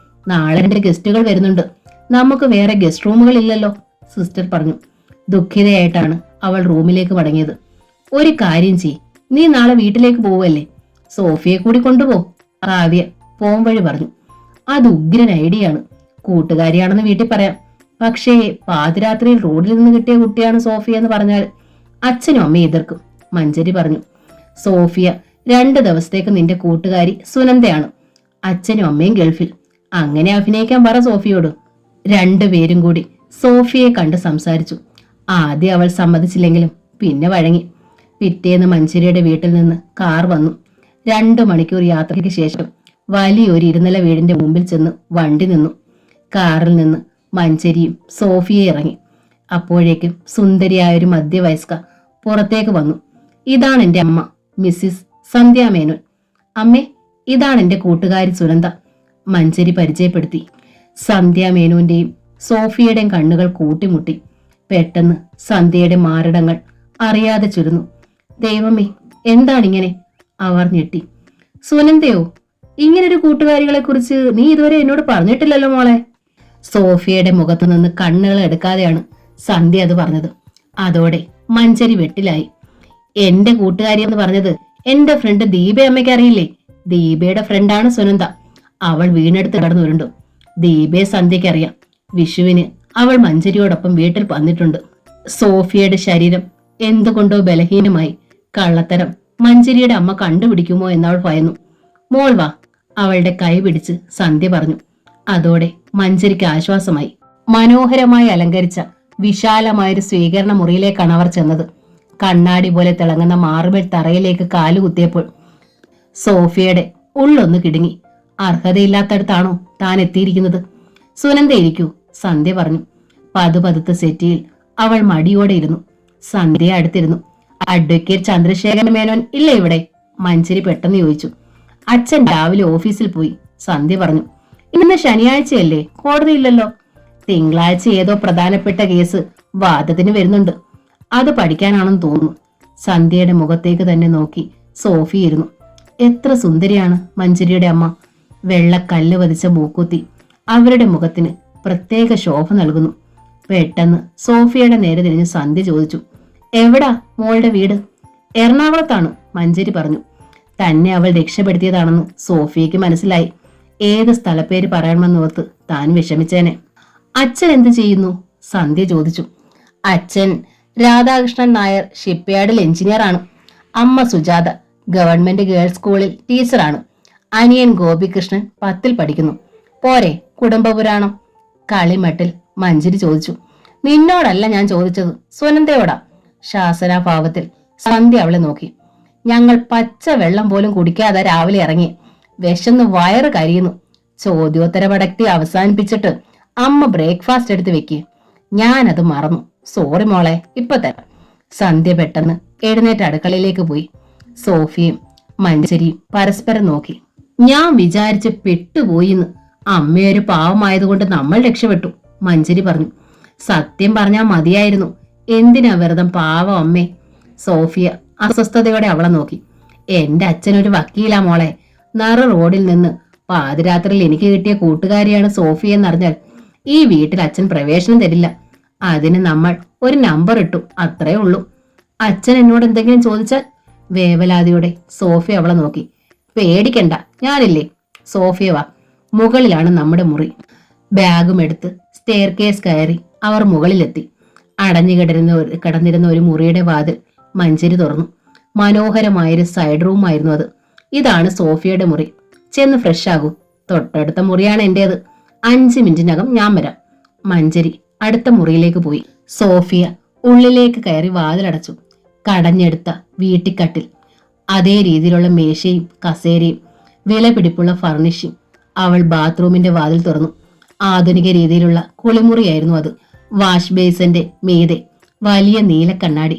നാളെ 2 ഗസ്റ്റുകൾ വരുന്നുണ്ട്, നമുക്ക് വേറെ ഗസ്റ്റ് റൂമുകൾ ഇല്ലല്ലോ, സിസ്റ്റർ പറഞ്ഞു. ദുഃഖിതയായിട്ടാണ് അവൾ റൂമിലേക്ക് മടങ്ങിയത്. ഒരു കാര്യം ചെയ്, നീ നാളെ വീട്ടിലേക്ക് പോവല്ലേ, സോഫിയെ കൂടി കൊണ്ടുപോ, കാവ്യ പോം വഴി പറഞ്ഞു. അത് ഉഗ്രൻ ഐഡിയാണ്. കൂട്ടുകാരിയാണെന്ന് വീട്ടിൽ പറയാം. പക്ഷേ പാതിരാത്രിയിൽ റോഡിൽ നിന്ന് കിട്ടിയ കുട്ടിയാണ് സോഫിയ എന്ന് പറഞ്ഞാൽ അച്ഛനും അമ്മയും എതിർക്കും, മഞ്ചരി പറഞ്ഞു. സോഫിയ 2 ദിവസത്തേക്ക് നിന്റെ കൂട്ടുകാരി സുനന്ദയാണ്. അച്ഛനും അമ്മയും ഗൾഫിൽ. അങ്ങനെ അഭിനയിക്കാൻ പറ സോഫിയോട്. 2 പേരും കൂടി സോഫിയെ കണ്ട് സംസാരിച്ചു. ആദ്യം അവൾ സമ്മതിച്ചില്ലെങ്കിലും പിന്നെ വഴങ്ങി. പിറ്റേന്ന് മഞ്ചരിയുടെ വീട്ടിൽ നിന്ന് കാർ വന്നു. 2 മണിക്കൂർ യാത്രയ്ക്ക് ശേഷം വലിയൊരു 2 നില വീടിന്റെ മുമ്പിൽ ചെന്ന് വണ്ടി നിന്നു. കാറിൽ നിന്ന് മഞ്ചരിയും സോഫിയെ ഇറങ്ങി. അപ്പോഴേക്കും സുന്ദരിയായ ഒരു മധ്യവയസ്ക പുറത്തേക്ക് വന്നു. ഇതാണ് എന്റെ അമ്മ, മിസ്സിസ് സന്ധ്യ മേനോൻ. അമ്മേ, ഇതാണ് എന്റെ കൂട്ടുകാരി സുനന്ദ, മഞ്ചരി പരിചയപ്പെടുത്തി. സന്ധ്യ മേനോന്റെയും സോഫിയുടെയും കണ്ണുകൾ കൂട്ടിമുട്ടി. പെട്ടെന്ന് സന്ധ്യയുടെ മാറിടങ്ങൾ അറിയാതെ ചുരുന്നു. ദൈവമേ, എന്താണിങ്ങനെ? അവർ ഞെട്ടി. സുനന്ദയോ? ഇങ്ങനൊരു കൂട്ടുകാരികളെ കുറിച്ച് നീ ഇതുവരെ എന്നോട് പറഞ്ഞിട്ടില്ലല്ലോ മോളെ. സോഫിയയുടെ മുഖത്തു നിന്ന് കണ്ണുകൾ എടുക്കാതെയാണ് സന്ധ്യ അത് പറഞ്ഞത്. അതോടെ മഞ്ചരി വെട്ടിലായി. എന്റെ കൂട്ടുകാരി എന്ന് പറഞ്ഞത് എന്റെ ഫ്രണ്ട് ദീപ അമ്മയ്ക്ക് അറിയില്ലേ? ദീപയുടെ ഫ്രണ്ടാണ് സുനന്ദ. അവൾ വീണെടുത്ത് കടന്നുരുണ്ടു. ദീപയെ സന്ധ്യയ്ക്ക് അറിയാം. വിഷുവിന് അവൾ മഞ്ചരിയോടൊപ്പം വീട്ടിൽ വന്നിട്ടുണ്ട്. സോഫിയയുടെ ശരീരം എന്തുകൊണ്ടോ ബലഹീനമായി. കള്ളത്തരം മഞ്ജരിയുടെ അമ്മ കണ്ടുപിടിക്കുമോ എന്നവൾ ഭയന്നു. മോൾ വാ, അവളുടെ കൈ പിടിച്ച് സന്ധ്യ പറഞ്ഞു. അതോടെ മഞ്ജരിക്ക് ആശ്വാസമായി. മനോഹരമായി അലങ്കരിച്ച വിശാലമായൊരു സ്വീകരണ മുറിയിലേക്കാണ് അവർ ചെന്നത്. കണ്ണാടി പോലെ തിളങ്ങുന്ന മാർബിൾ തറയിലേക്ക് കാലുകുത്തിയപ്പോൾ സോഫിയയുടെ ഉള്ളൊന്ന് കിടുങ്ങി. അർഹതയില്ലാത്തടത്താണോ താൻ എത്തിയിരിക്കുന്നത്? സുനന്ദ ഇരിക്കൂ, സന്ധ്യ പറഞ്ഞു. പതുപതുത്ത സെറ്റിയിൽ അവൾ മടിയോടെ ഇരുന്നു. സന്ധ്യ അടുത്തിരുന്നു. അഡ്വക്കേറ്റ് ചന്ദ്രശേഖരൻ മേനോൻ ഇല്ലേ ഇവിടെ? മഞ്ജരി പെട്ടെന്ന് ചോദിച്ചു. അച്ഛൻ രാവിലെ ഓഫീസിൽ പോയി, സന്ധ്യ പറഞ്ഞു. ഇന്ന് ശനിയാഴ്ചയല്ലേ, കോടതിയില്ലല്ലോ. തിങ്കളാഴ്ച ഏതോ പ്രധാനപ്പെട്ട കേസ് വാദത്തിന് വരുന്നുണ്ട്, അത് പഠിക്കാനാണെന്ന് തോന്നുന്നു. സന്ധ്യയുടെ മുഖത്തേക്ക് തന്നെ നോക്കി സോഫി ഇരുന്നു. എത്ര സുന്ദരിയാണ് മഞ്ജരിയുടെ അമ്മ. വെള്ളക്കല്ല് വധിച്ച മൂക്കുത്തി അവരുടെ മുഖത്തിന് പ്രത്യേക ശോഭ നൽകുന്നു. പെട്ടെന്ന് സോഫിയയുടെ നേരെ തിരിഞ്ഞ് സന്ധ്യ ചോദിച്ചു, എവിടാ മോളുടെ വീട്? എറണാകുളത്താണ്, മഞ്ജരി പറഞ്ഞു. തന്നെ അവൾ രക്ഷപ്പെടുത്തിയതാണെന്ന് സോഫിയയ്ക്ക് മനസ്സിലായി. ഏത് സ്ഥലപ്പേര് പറയണമെന്നോർത്ത് താൻ വിഷമിച്ചേനെ. അച്ഛൻ എന്ത് ചെയ്യുന്നു? സന്ധ്യ ചോദിച്ചു. അച്ഛൻ രാധാകൃഷ്ണൻ നായർ ഷിപ്പ്യാർഡിൽ എഞ്ചിനീയർ ആണ്. അമ്മ സുജാത ഗവൺമെന്റ് ഗേൾസ് സ്കൂളിൽ ടീച്ചറാണ്. അനിയൻ ഗോപികൃഷ്ണൻ 10ൽ പഠിക്കുന്നു. പോരെ കുടുംബപുരാണം? കളിമട്ടിൽ മഞ്ജരി ചോദിച്ചു. നിന്നോടല്ല ഞാൻ ചോദിച്ചത്, സുനന്ദയോടാ. ശാസനാഭാവത്തിൽ സന്ധ്യ അവളെ നോക്കി. ഞങ്ങൾ പച്ച വെള്ളം പോലും കുടിക്കാതെ രാവിലെ ഇറങ്ങി. വിശന്ന് വയറ് കരിയുന്നു. ചോദ്യോത്തര പടക്തി അവസാനിപ്പിച്ചിട്ട് അമ്മ ബ്രേക്ക്ഫാസ്റ്റ് എടുത്ത് വെക്ക്. ഞാനത് മറന്നു, സോറി മോളെ, ഇപ്പൊ തരാം. സന്ധ്യ പെട്ടെന്ന് എഴുന്നേറ്റ് അടുക്കളയിലേക്ക് പോയി. സോഫിയും മഞ്ജരിയും പരസ്പരം നോക്കി. ഞാൻ വിചാരിച്ച് പെട്ടുപോയിന്ന്. അമ്മയൊരു പാവമായതുകൊണ്ട് നമ്മൾ രക്ഷപ്പെട്ടു, മഞ്ജരി പറഞ്ഞു. സത്യം പറഞ്ഞാൽ മതിയായിരുന്നു. എന്തിനാ വെറുതെ പാവം അമ്മേ? സോഫിയ അസ്വസ്ഥതയോടെ അവളെ നോക്കി. എന്റെ അച്ഛനൊരു വക്കീലാ മോളെ. നറു റോഡിൽ നിന്ന് പാതിരാത്രിയിൽ എനിക്ക് കിട്ടിയ കൂട്ടുകാരിയാണ് സോഫി എന്നറിഞ്ഞാൽ ഈ വീട്ടിൽ അച്ഛൻ പ്രവേശനം തരില്ല. അതിന് നമ്മൾ ഒരു നമ്പർ ഇട്ടു, അത്രേ ഉള്ളൂ. അച്ഛൻ എന്നോട് എന്തെങ്കിലും ചോദിച്ചാൽ? വേവലാതിയോടെ സോഫിയ അവളെ നോക്കി. പേടിക്കണ്ട, ഞാനില്ലേ. സോഫിയ വാ, മുകളിലാണ് നമ്മുടെ മുറി. ബാഗും എടുത്ത് സ്റ്റെയർ കേസ് കയറി അവർ മുകളിലെത്തി. അടഞ്ഞു കിടന്നിരുന്ന ഒരു മുറിയുടെ വാതിൽ മഞ്ജരി തുറന്നു. മനോഹരമായൊരു സൈഡ് റൂം ആയിരുന്നു അത്. ഇതാണ് സോഫിയയുടെ മുറി. ചെന്ന് ഫ്രഷ് ആകൂ. തൊട്ടടുത്ത മുറിയാണ് എന്റേത്. 5 മിനിറ്റിനകം ഞാൻ വരാം. മഞ്ജരി അടുത്ത മുറിയിലേക്ക് പോയി. സോഫിയ ഉള്ളിലേക്ക് കയറി വാതിലടച്ചു. കടഞ്ഞെടുത്ത വീട്ടിക്കട്ടിൽ, അതേ രീതിയിലുള്ള മേശയും കസേരയും, വിലപിടിപ്പുള്ള ഫർണിഷിംഗ്. അവൾ ബാത്റൂമിന്റെ വാതിൽ തുറന്നു. ആധുനിക രീതിയിലുള്ള കുളിമുറിയായിരുന്നു അത്. വാഷ് ബേസിന്റെ മീതെ വലിയ നീല കണ്ണാടി.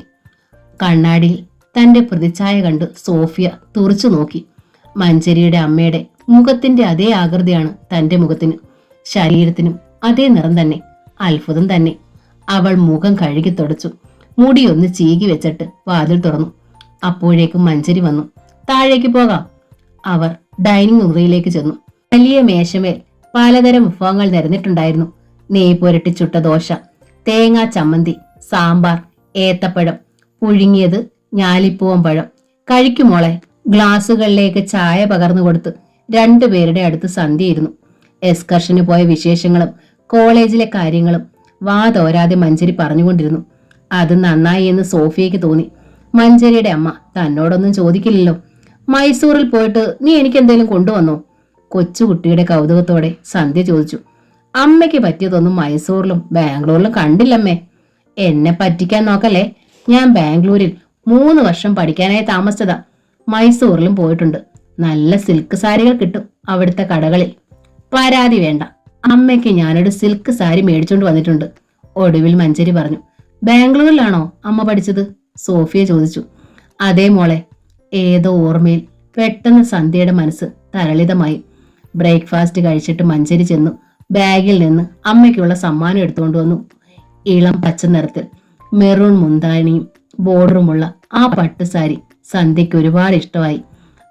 കണ്ണാടിയിൽ തന്റെ പ്രതിച്ഛായ കണ്ട് സോഫിയ തുറച്ചു നോക്കി. മഞ്ജരിയുടെ അമ്മയുടെ മുഖത്തിന്റെ അതേ ആകൃതിയാണ് തന്റെ മുഖത്തിന്. ശരീരത്തിനും അതേ നിറം തന്നെ. അത്ഭുതം തന്നെ. അവൾ മുഖം കഴുകി തുടച്ചു. മുടിയൊന്ന് ചീകി വെച്ചിട്ട് വാതിൽ തുറന്നു. അപ്പോഴേക്കും മഞ്ജരി വന്നു. താഴേക്ക് പോകാം. അവർ ഡൈനിങ് മുറിയിലേക്ക് ചെന്നു. വലിയ മേശമേൽ പലതരം വിഭവങ്ങൾ നിരന്നിട്ടുണ്ടായിരുന്നു. നെയ്യ് പുരട്ടി ചുട്ട ദോശ, തേങ്ങാ ചമ്മന്തി, സാമ്പാർ, ഏത്തപ്പഴം, പുഴുങ്ങിയത്, ഞാലിപ്പൂവൻ പഴം. കഴിക്കുമോളെ. ഗ്ലാസുകളിലേക്ക് ചായ പകർന്നു കൊടുത്ത് 2 പേരുടെ അടുത്ത് സന്ധ്യ ഇരുന്നു. എക്സ്കർഷന് പോയ വിശേഷങ്ങളും കോളേജിലെ കാര്യങ്ങളും വാതോരാതെ മഞ്ജരി പറഞ്ഞുകൊണ്ടിരുന്നു. അത് നന്നായി എന്ന് സോഫിയയ്ക്ക് തോന്നി. മഞ്ജരിയുടെ അമ്മ തന്നോടൊന്നും ചോദിക്കില്ലല്ലോ. മൈസൂറിൽ പോയിട്ട് നീ എനിക്ക് എന്തെങ്കിലും കൊണ്ടുവന്നോ? കൊച്ചുകുട്ടിയുടെ കൗതുകത്തോടെ സന്ധ്യ ചോദിച്ചു. അമ്മയ്ക്ക് പറ്റിയതൊന്നും മൈസൂറിലും ബാംഗ്ലൂരിലും കണ്ടില്ലമ്മേ. എന്നെ പറ്റിക്കാൻ നോക്കല്ലേ. ഞാൻ ബാംഗ്ലൂരിൽ 3 വർഷം പഠിക്കാനായി താമസിച്ചതാ. മൈസൂറിലും പോയിട്ടുണ്ട്. നല്ല സിൽക്ക് സാരികൾ കിട്ടും അവിടുത്തെ കടകളിൽ. പരാതി വേണ്ട, അമ്മയ്ക്ക് ഞാനൊരു സിൽക്ക് സാരി മേടിച്ചോണ്ട് വന്നിട്ടുണ്ട്, ഒടുവിൽ മഞ്ജരി പറഞ്ഞു. ബാംഗ്ലൂരിലാണോ അമ്മ പഠിച്ചത്? സോഫിയ ചോദിച്ചു. അതേ മോളെ. ഏതോ ഓർമ്മയിൽ പെട്ടെന്ന് സന്ധ്യയുടെ മനസ്സ് തരളിതമായി. ബ്രേക്ക്ഫാസ്റ്റ് കഴിച്ചിട്ട് മഞ്ജരി ചെന്നു ബാഗിൽ നിന്ന് അമ്മയ്ക്കുള്ള സമ്മാനം എടുത്തുകൊണ്ട് വന്നു. ഇളം പച്ച നിറത്തിൽ മെറൂൺ മുന്താണിയും ബോർഡറുമുള്ള ആ പട്ടുസാരി സന്ധ്യയ്ക്ക് ഒരുപാട് ഇഷ്ടമായി.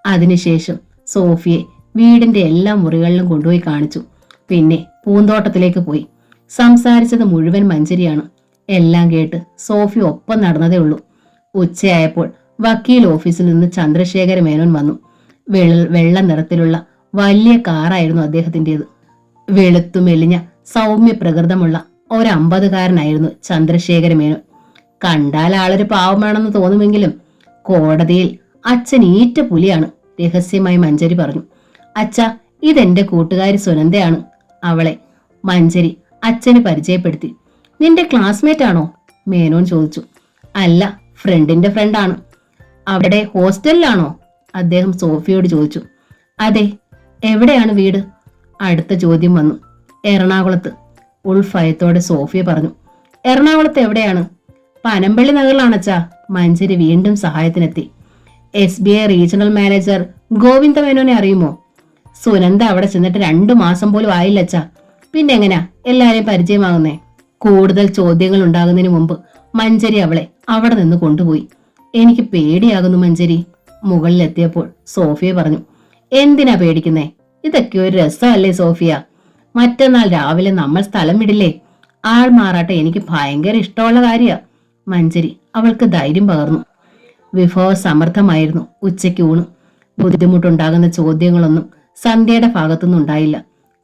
അതിനുശേഷം സോഫിയെ വീടിന്റെ എല്ലാ മുറികളിലും കൊണ്ടുപോയി കാണിച്ചു. പിന്നെ പൂന്തോട്ടത്തിലേക്ക് പോയി. സംസാരിച്ചത് മുഴുവൻ മഞ്ജരിയാണ്. എല്ലാം കേട്ട് സോഫി ഒപ്പം നടന്നതേ ഉള്ളൂ. ഉച്ചയായപ്പോൾ വക്കീൽ ഓഫീസിൽ നിന്ന് ചന്ദ്രശേഖര മേനോൻ വന്നു. വെള്ള നിറത്തിലുള്ള വലിയ കാറായിരുന്നു അദ്ദേഹത്തിൻ്റെത്. വെളുത്തു മെലിഞ്ഞ സൗമ്യ പ്രകൃതമുള്ള ഒരു 50കാരനായിരുന്നു ചന്ദ്രശേഖര മേനോൻ. കണ്ടാൽ ആളൊരു പാവമാണെന്ന് തോന്നുമെങ്കിലും കോടതിയിൽ അച്ഛൻ ഈറ്റ പുലിയാണ്, രഹസ്യമായി മഞ്ചരി പറഞ്ഞു. അച്ഛാ, ഇതെന്റെ കൂട്ടുകാരി സുനന്ദയാണ്. അവളെ മഞ്ചരി അച്ഛന് പരിചയപ്പെടുത്തി. നിന്റെ ക്ലാസ്മേറ്റ് ആണോ? മേനോൻ ചോദിച്ചു. അല്ല, ഫ്രണ്ടിന്റെ ഫ്രണ്ടാണ്. അവിടെ ഹോസ്റ്റലിലാണോ? അദ്ദേഹം സോഫിയോട് ചോദിച്ചു. അതെ. എവിടെയാണ് വീട്? അടുത്ത ചോദ്യം വന്നു. എറണാകുളത്ത്, ഉൾഭയത്തോടെ സോഫിയ പറഞ്ഞു. എറണാകുളത്ത് എവിടെയാണ്? പനമ്പള്ളി നഗറിലാണച്ചാ. മഞ്ചരി വീണ്ടും സഹായത്തിനെത്തി. SBI റീജിയണൽ മാനേജർ ഗോവിന്ദ മേനോനെ അറിയുമോ? സുനന്ദ അവിടെ ചെന്നിട്ട് 2 മാസം പോലും ആയില്ലച്ചാ. പിന്നെ എങ്ങനെയാ എല്ലാരെയും പരിചയമാകുന്നേ? കൂടുതൽ ചോദ്യങ്ങൾ ഉണ്ടാകുന്നതിന് മുമ്പ് മഞ്ചരി അവളെ അവിടെ നിന്ന് കൊണ്ടുപോയി. എനിക്ക് പേടിയാകുന്നു മഞ്ചരി, മുകളിലെത്തിയപ്പോൾ സോഫിയ പറഞ്ഞു. എന്തിനാ പേടിക്കുന്നേ? ഇതൊക്കെ ഒരു രസമല്ലേ സോഫിയ? മറ്റന്നാൾ രാവിലെ നമ്മൾ സ്ഥലം വിടില്ലേ? ആൾ മാറാട്ടെ എനിക്ക് ഭയങ്കര ഇഷ്ടമുള്ള കാര്യ. മഞ്ചരി അവൾക്ക് ധൈര്യം പകർന്നു. വിഭവ സമൃദ്ധമായിരുന്നു ഉച്ചയ്ക്ക് ഊണ്. ബുദ്ധിമുട്ടുണ്ടാകുന്ന ചോദ്യങ്ങളൊന്നും സന്ധ്യയുടെ ഭാഗത്തുനിന്നും ഉണ്ടായില്ല.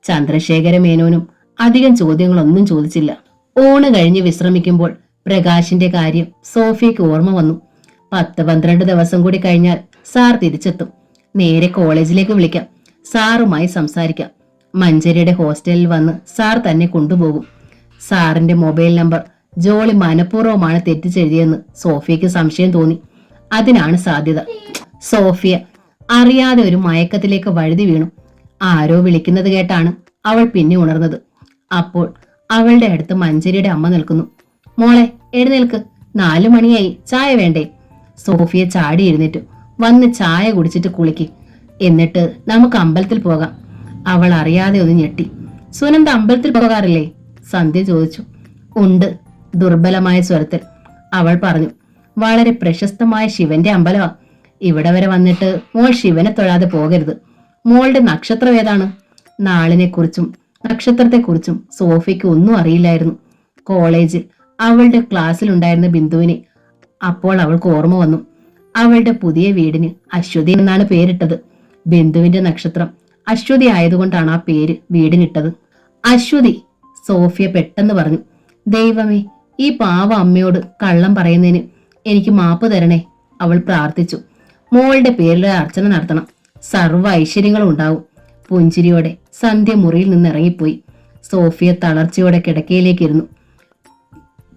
ചന്ദ്രശേഖര മേനോനും അധികം ചോദ്യങ്ങളൊന്നും ചോദിച്ചില്ല. ഊണ് കഴിഞ്ഞ് വിശ്രമിക്കുമ്പോൾ പ്രകാശിന്റെ കാര്യം സോഫിയക്ക് ഓർമ്മ വന്നു. 10-12 ദിവസം കൂടി കഴിഞ്ഞാൽ സാർ തിരിച്ചെത്തും. നേരെ കോളേജിലേക്ക് വിളിക്കാം, സാറുമായി സംസാരിക്കാം. മഞ്ചരിയുടെ ഹോസ്റ്റലിൽ വന്ന് സാർ തന്നെ കൊണ്ടുപോകും. സാറിന്റെ മൊബൈൽ നമ്പർ ജോളി മനഃപൂർവ്വമാണ് തെറ്റിച്ചെഴുതിയെന്ന് സോഫിയക്ക് സംശയം തോന്നി. അതിനാണ് സാധ്യത. സോഫിയ അറിയാതെ ഒരു മയക്കത്തിലേക്ക് വഴുതി വീണു. ആരോ വിളിക്കുന്നത് കേട്ടാണ് അവൾ പിന്നെ ഉണർന്നത്. അപ്പോൾ അവളുടെ അടുത്ത് മഞ്ചരിയുടെ അമ്മ നിൽക്കുന്നു. മോളെ എഴുന്നേൽക്ക്, 4 മണിയായി, ചായ വേണ്ടേ? സോഫിയ ചാടി എഴുന്നേറ്റു. വന്ന് ചായ കുടിച്ചിട്ട് കുളിക്ക്, എന്നിട്ട് നമുക്ക് അമ്പലത്തിൽ പോകാം. അവൾ അറിയാതെ ഒന്ന് ഞെട്ടി. സുനന്ദ അമ്പലത്തിൽ പോകാറില്ലേ? സന്ധ്യ ചോദിച്ചു. ഉണ്ട്, ദുർബലമായ സ്വരത്തിൽ അവൾ പറഞ്ഞു. വളരെ പ്രശസ്തമായ ശിവന്റെ അമ്പലമാ. ഇവിടെ വരെ വന്നിട്ട് മോൾ ശിവനെ തൊഴാതെ പോകരുത്. മോളുടെ നക്ഷത്രം ഏതാണ്? നാളിനെക്കുറിച്ചും നക്ഷത്രത്തെക്കുറിച്ചും സോഫിയക്ക് ഒന്നും അറിയില്ലായിരുന്നു. കോളേജിൽ അവളുടെ ക്ലാസ്സിലുണ്ടായിരുന്ന ബിന്ദുവിനെ അപ്പോൾ അവൾക്ക് ഓർമ്മ വന്നു. അവളുടെ പുതിയ വീടിന് അശ്വതി എന്നാണ് പേരിട്ടത്. ബിന്ദുവിന്റെ നക്ഷത്രം അശ്വതി ആയതുകൊണ്ടാണ് ആ പേര് വീടിനിട്ടത്. അശ്വതി, സോഫിയ പെട്ടെന്ന് പറഞ്ഞു. ദൈവമേ, ഈ പാവ അമ്മയോട് കള്ളം പറയുന്നതിന് എനിക്ക് മാപ്പ് തരണേ, അവൾ പ്രാർത്ഥിച്ചു. മോളുടെ പേരിൽ അർച്ചന നടത്തണം, സർവ്വ ഐശ്വര്യങ്ങളും ഉണ്ടാവും. പുഞ്ചിരിയോടെ സന്ധ്യ മുറിയിൽ നിന്ന് ഇറങ്ങിപ്പോയി. സോഫിയ തളർച്ചയോടെ കിടക്കയിലേക്കിരുന്നു.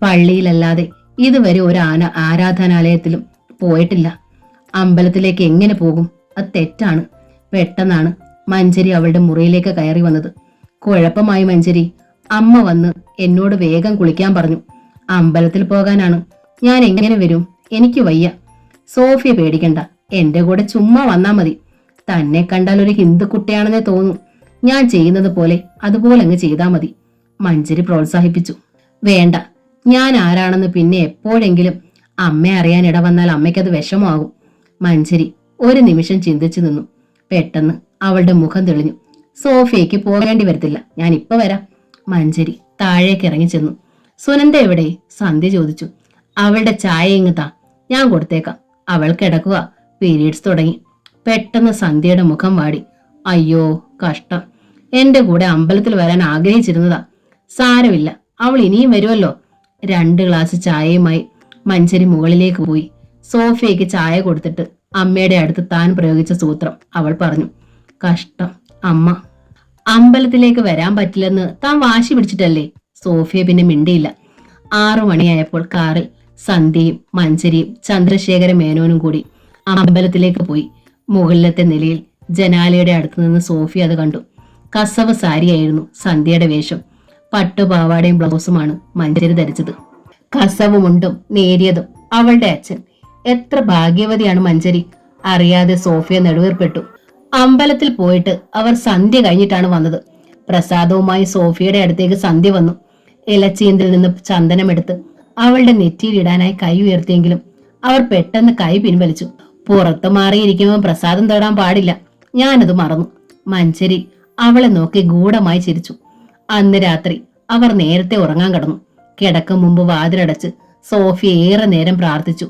പള്ളിയിലല്ലാതെ ഇതുവരെ ഒരു ആരാധനാലയത്തിലും പോയിട്ടില്ല. അമ്പലത്തിലേക്ക് എങ്ങനെ പോകും? അത് തെറ്റാണ്. പെട്ടെന്നാണ് മഞ്ചരി അവളുടെ മുറിയിലേക്ക് കയറി വന്നത്. കുഴപ്പമായി മഞ്ചരി, അമ്മ വന്ന് എന്നോട് വേഗം കുളിക്കാൻ പറഞ്ഞു. അമ്പലത്തിൽ പോകാനാണ്. ഞാൻ എങ്ങനെ വരും? എനിക്ക് വയ്യ. സോഫിയ പേടിക്കണ്ട, എന്റെ കൂടെ ചുമ്മാ വന്നാ മതി. തന്നെ കണ്ടാൽ ഒരു ഹിന്ദു കുട്ടിയാണെന്നേ തോന്നും. ഞാൻ ചെയ്യുന്നത് പോലെ അതുപോലെ അങ്ങ് ചെയ്താ മതി, മഞ്ചരി പ്രോത്സാഹിപ്പിച്ചു. വേണ്ട, ഞാൻ ആരാണെന്ന് പിന്നെ എപ്പോഴെങ്കിലും അമ്മ അറിയാൻ ഇടവന്നാൽ അമ്മയ്ക്കത് വിഷമമാകും. മഞ്ചരി ഒരു നിമിഷം ചിന്തിച്ചു നിന്നു. പെട്ടെന്ന് അവളുടെ മുഖം തെളിഞ്ഞു. സോഫിയയ്ക്ക് പോകേണ്ടി വരത്തില്ല, ഞാൻ ഇപ്പൊ വരാം. മഞ്ചരി താഴേക്ക് ഇറങ്ങി ചെന്നു. സുനന്ദ എവിടെ? സന്ധ്യ ചോദിച്ചു. അവളുടെ ചായ ഇങ്ങ് താ, ഞാൻ കൊടുത്തേക്കാം. അവൾ കിടക്കുക, പീരീഡ്സ് തുടങ്ങി. പെട്ടെന്ന് സന്ധ്യയുടെ മുഖം വാടി. അയ്യോ കഷ്ടം, എന്റെ കൂടെ അമ്പലത്തിൽ വരാൻ ആഗ്രഹിച്ചിരുന്നതാ. സാരമില്ല, അവൾ ഇനിയും വരുമല്ലോ. 2 ഗ്ലാസ് ചായയുമായി മഞ്ചരി മുകളിലേക്ക് പോയി. സോഫിയയ്ക്ക് ചായ കൊടുത്തിട്ട് അമ്മയുടെ അടുത്ത് താൻ പ്രയോഗിച്ച സൂത്രം അവൾ പറഞ്ഞു. കഷ്ടം അമ്മ, അമ്പലത്തിലേക്ക് വരാൻ പറ്റില്ലെന്ന് താൻ വാശി പിടിച്ചിട്ടല്ലേ? സോഫിയ പിന്നെ മിണ്ടിയില്ല. 6 മണിയായപ്പോൾ കാറിൽ സന്ധ്യയും മഞ്ചരിയും ചന്ദ്രശേഖര മേനോനും കൂടി അമ്പലത്തിലേക്ക് പോയി. മുകളിലത്തെ നിലയിൽ ജനാലയുടെ അടുത്ത് നിന്ന് സോഫിയ അത് കണ്ടു. കസവ് സാരിയായിരുന്നു സന്ധ്യയുടെ വേഷം. പട്ടുപാവാടയും ബ്ലൗസുമാണ് മഞ്ചരി ധരിച്ചത്. കസവുമുണ്ടും നേരിയതും. അവളുടെ അച്ഛൻ. എത്ര ഭാഗ്യവതിയാണ് മഞ്ചരി. അറിയാതെ സോഫിയ നെടുവീർപ്പെട്ടു. അമ്പലത്തിൽ പോയിട്ട് അവർ സന്ധ്യ കഴിഞ്ഞിട്ടാണ് വന്നത്. പ്രസാദവുമായി സോഫിയയുടെ അടുത്തേക്ക് സന്ധ്യ വന്നു. ഇലച്ചീന്തിൽ നിന്ന് ചന്ദനമെടുത്ത് അവളുടെ നെറ്റിയിലിടാനായി കൈ ഉയർത്തിയെങ്കിലും അവർ പെട്ടെന്ന് കൈ പിൻവലിച്ചു. പുറത്തു മാറിയിരിക്കുമ്പോൾ പ്രസാദം തേടാൻ പാടില്ല, ഞാനത് മറന്നു. മഞ്ചരി അവളെ നോക്കി ഗൂഢമായി ചിരിച്ചു. അന്ന് രാത്രി അവർ നേരത്തെ ഉറങ്ങാൻ കിടന്നു. കിടക്കും മുമ്പ് വാതിലടച്ച് സോഫിയ ഏറെ നേരം പ്രാർത്ഥിച്ചു.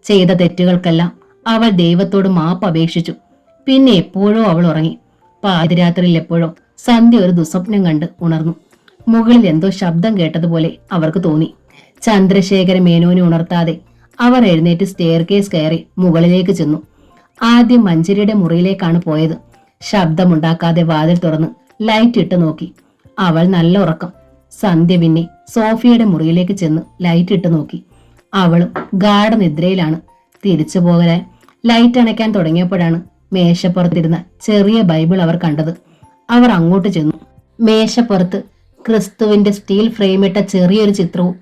ചെയ്ത തെറ്റുകൾക്കെല്ലാം അവൾ ദൈവത്തോട് മാപ്പ് അപേക്ഷിച്ചു. പിന്നെ എപ്പോഴോ അവൾ ഉറങ്ങി. പാതിരാത്രിയിൽ എപ്പോഴോ സന്ധ്യ ഒരു ദുസ്വപ്നം കണ്ട് ഉണർന്നു. മുകളിൽ എന്തോ ശബ്ദം കേട്ടതുപോലെ അവർക്ക് തോന്നി. ചന്ദ്രശേഖര മേനോനെ ഉണർത്താതെ അവർ എഴുന്നേറ്റ് സ്റ്റെയർ കേസ് കയറി മുകളിലേക്ക് ചെന്നു. ആദ്യം മഞ്ജരിയുടെ മുറിയിലേക്കാണ് പോയത്. ശബ്ദമുണ്ടാക്കാതെ വാതിൽ തുറന്ന് ലൈറ്റ് ഇട്ട് നോക്കി. അവൾ നല്ല ഉറക്കം. സന്ധ്യ പിന്നെ സോഫിയയുടെ മുറിയിലേക്ക് ചെന്ന് ലൈറ്റ് ഇട്ട് നോക്കി. അവളും ഗാഠനിദ്രയിലാണ്. തിരിച്ചു പോകാൻ ലൈറ്റ് അണയ്ക്കാൻ തുടങ്ങിയപ്പോഴാണ് മേശപ്പുറത്തിരുന്ന ചെറിയ ബൈബിൾ അവർ കണ്ടത്. അവർ അങ്ങോട്ട് ചെന്നു. മേശപ്പുറത്ത് ക്രിസ്തുവിന്റെ സ്റ്റീൽ ഫ്രെയിമിട്ട ചെറിയൊരു ചിത്രവും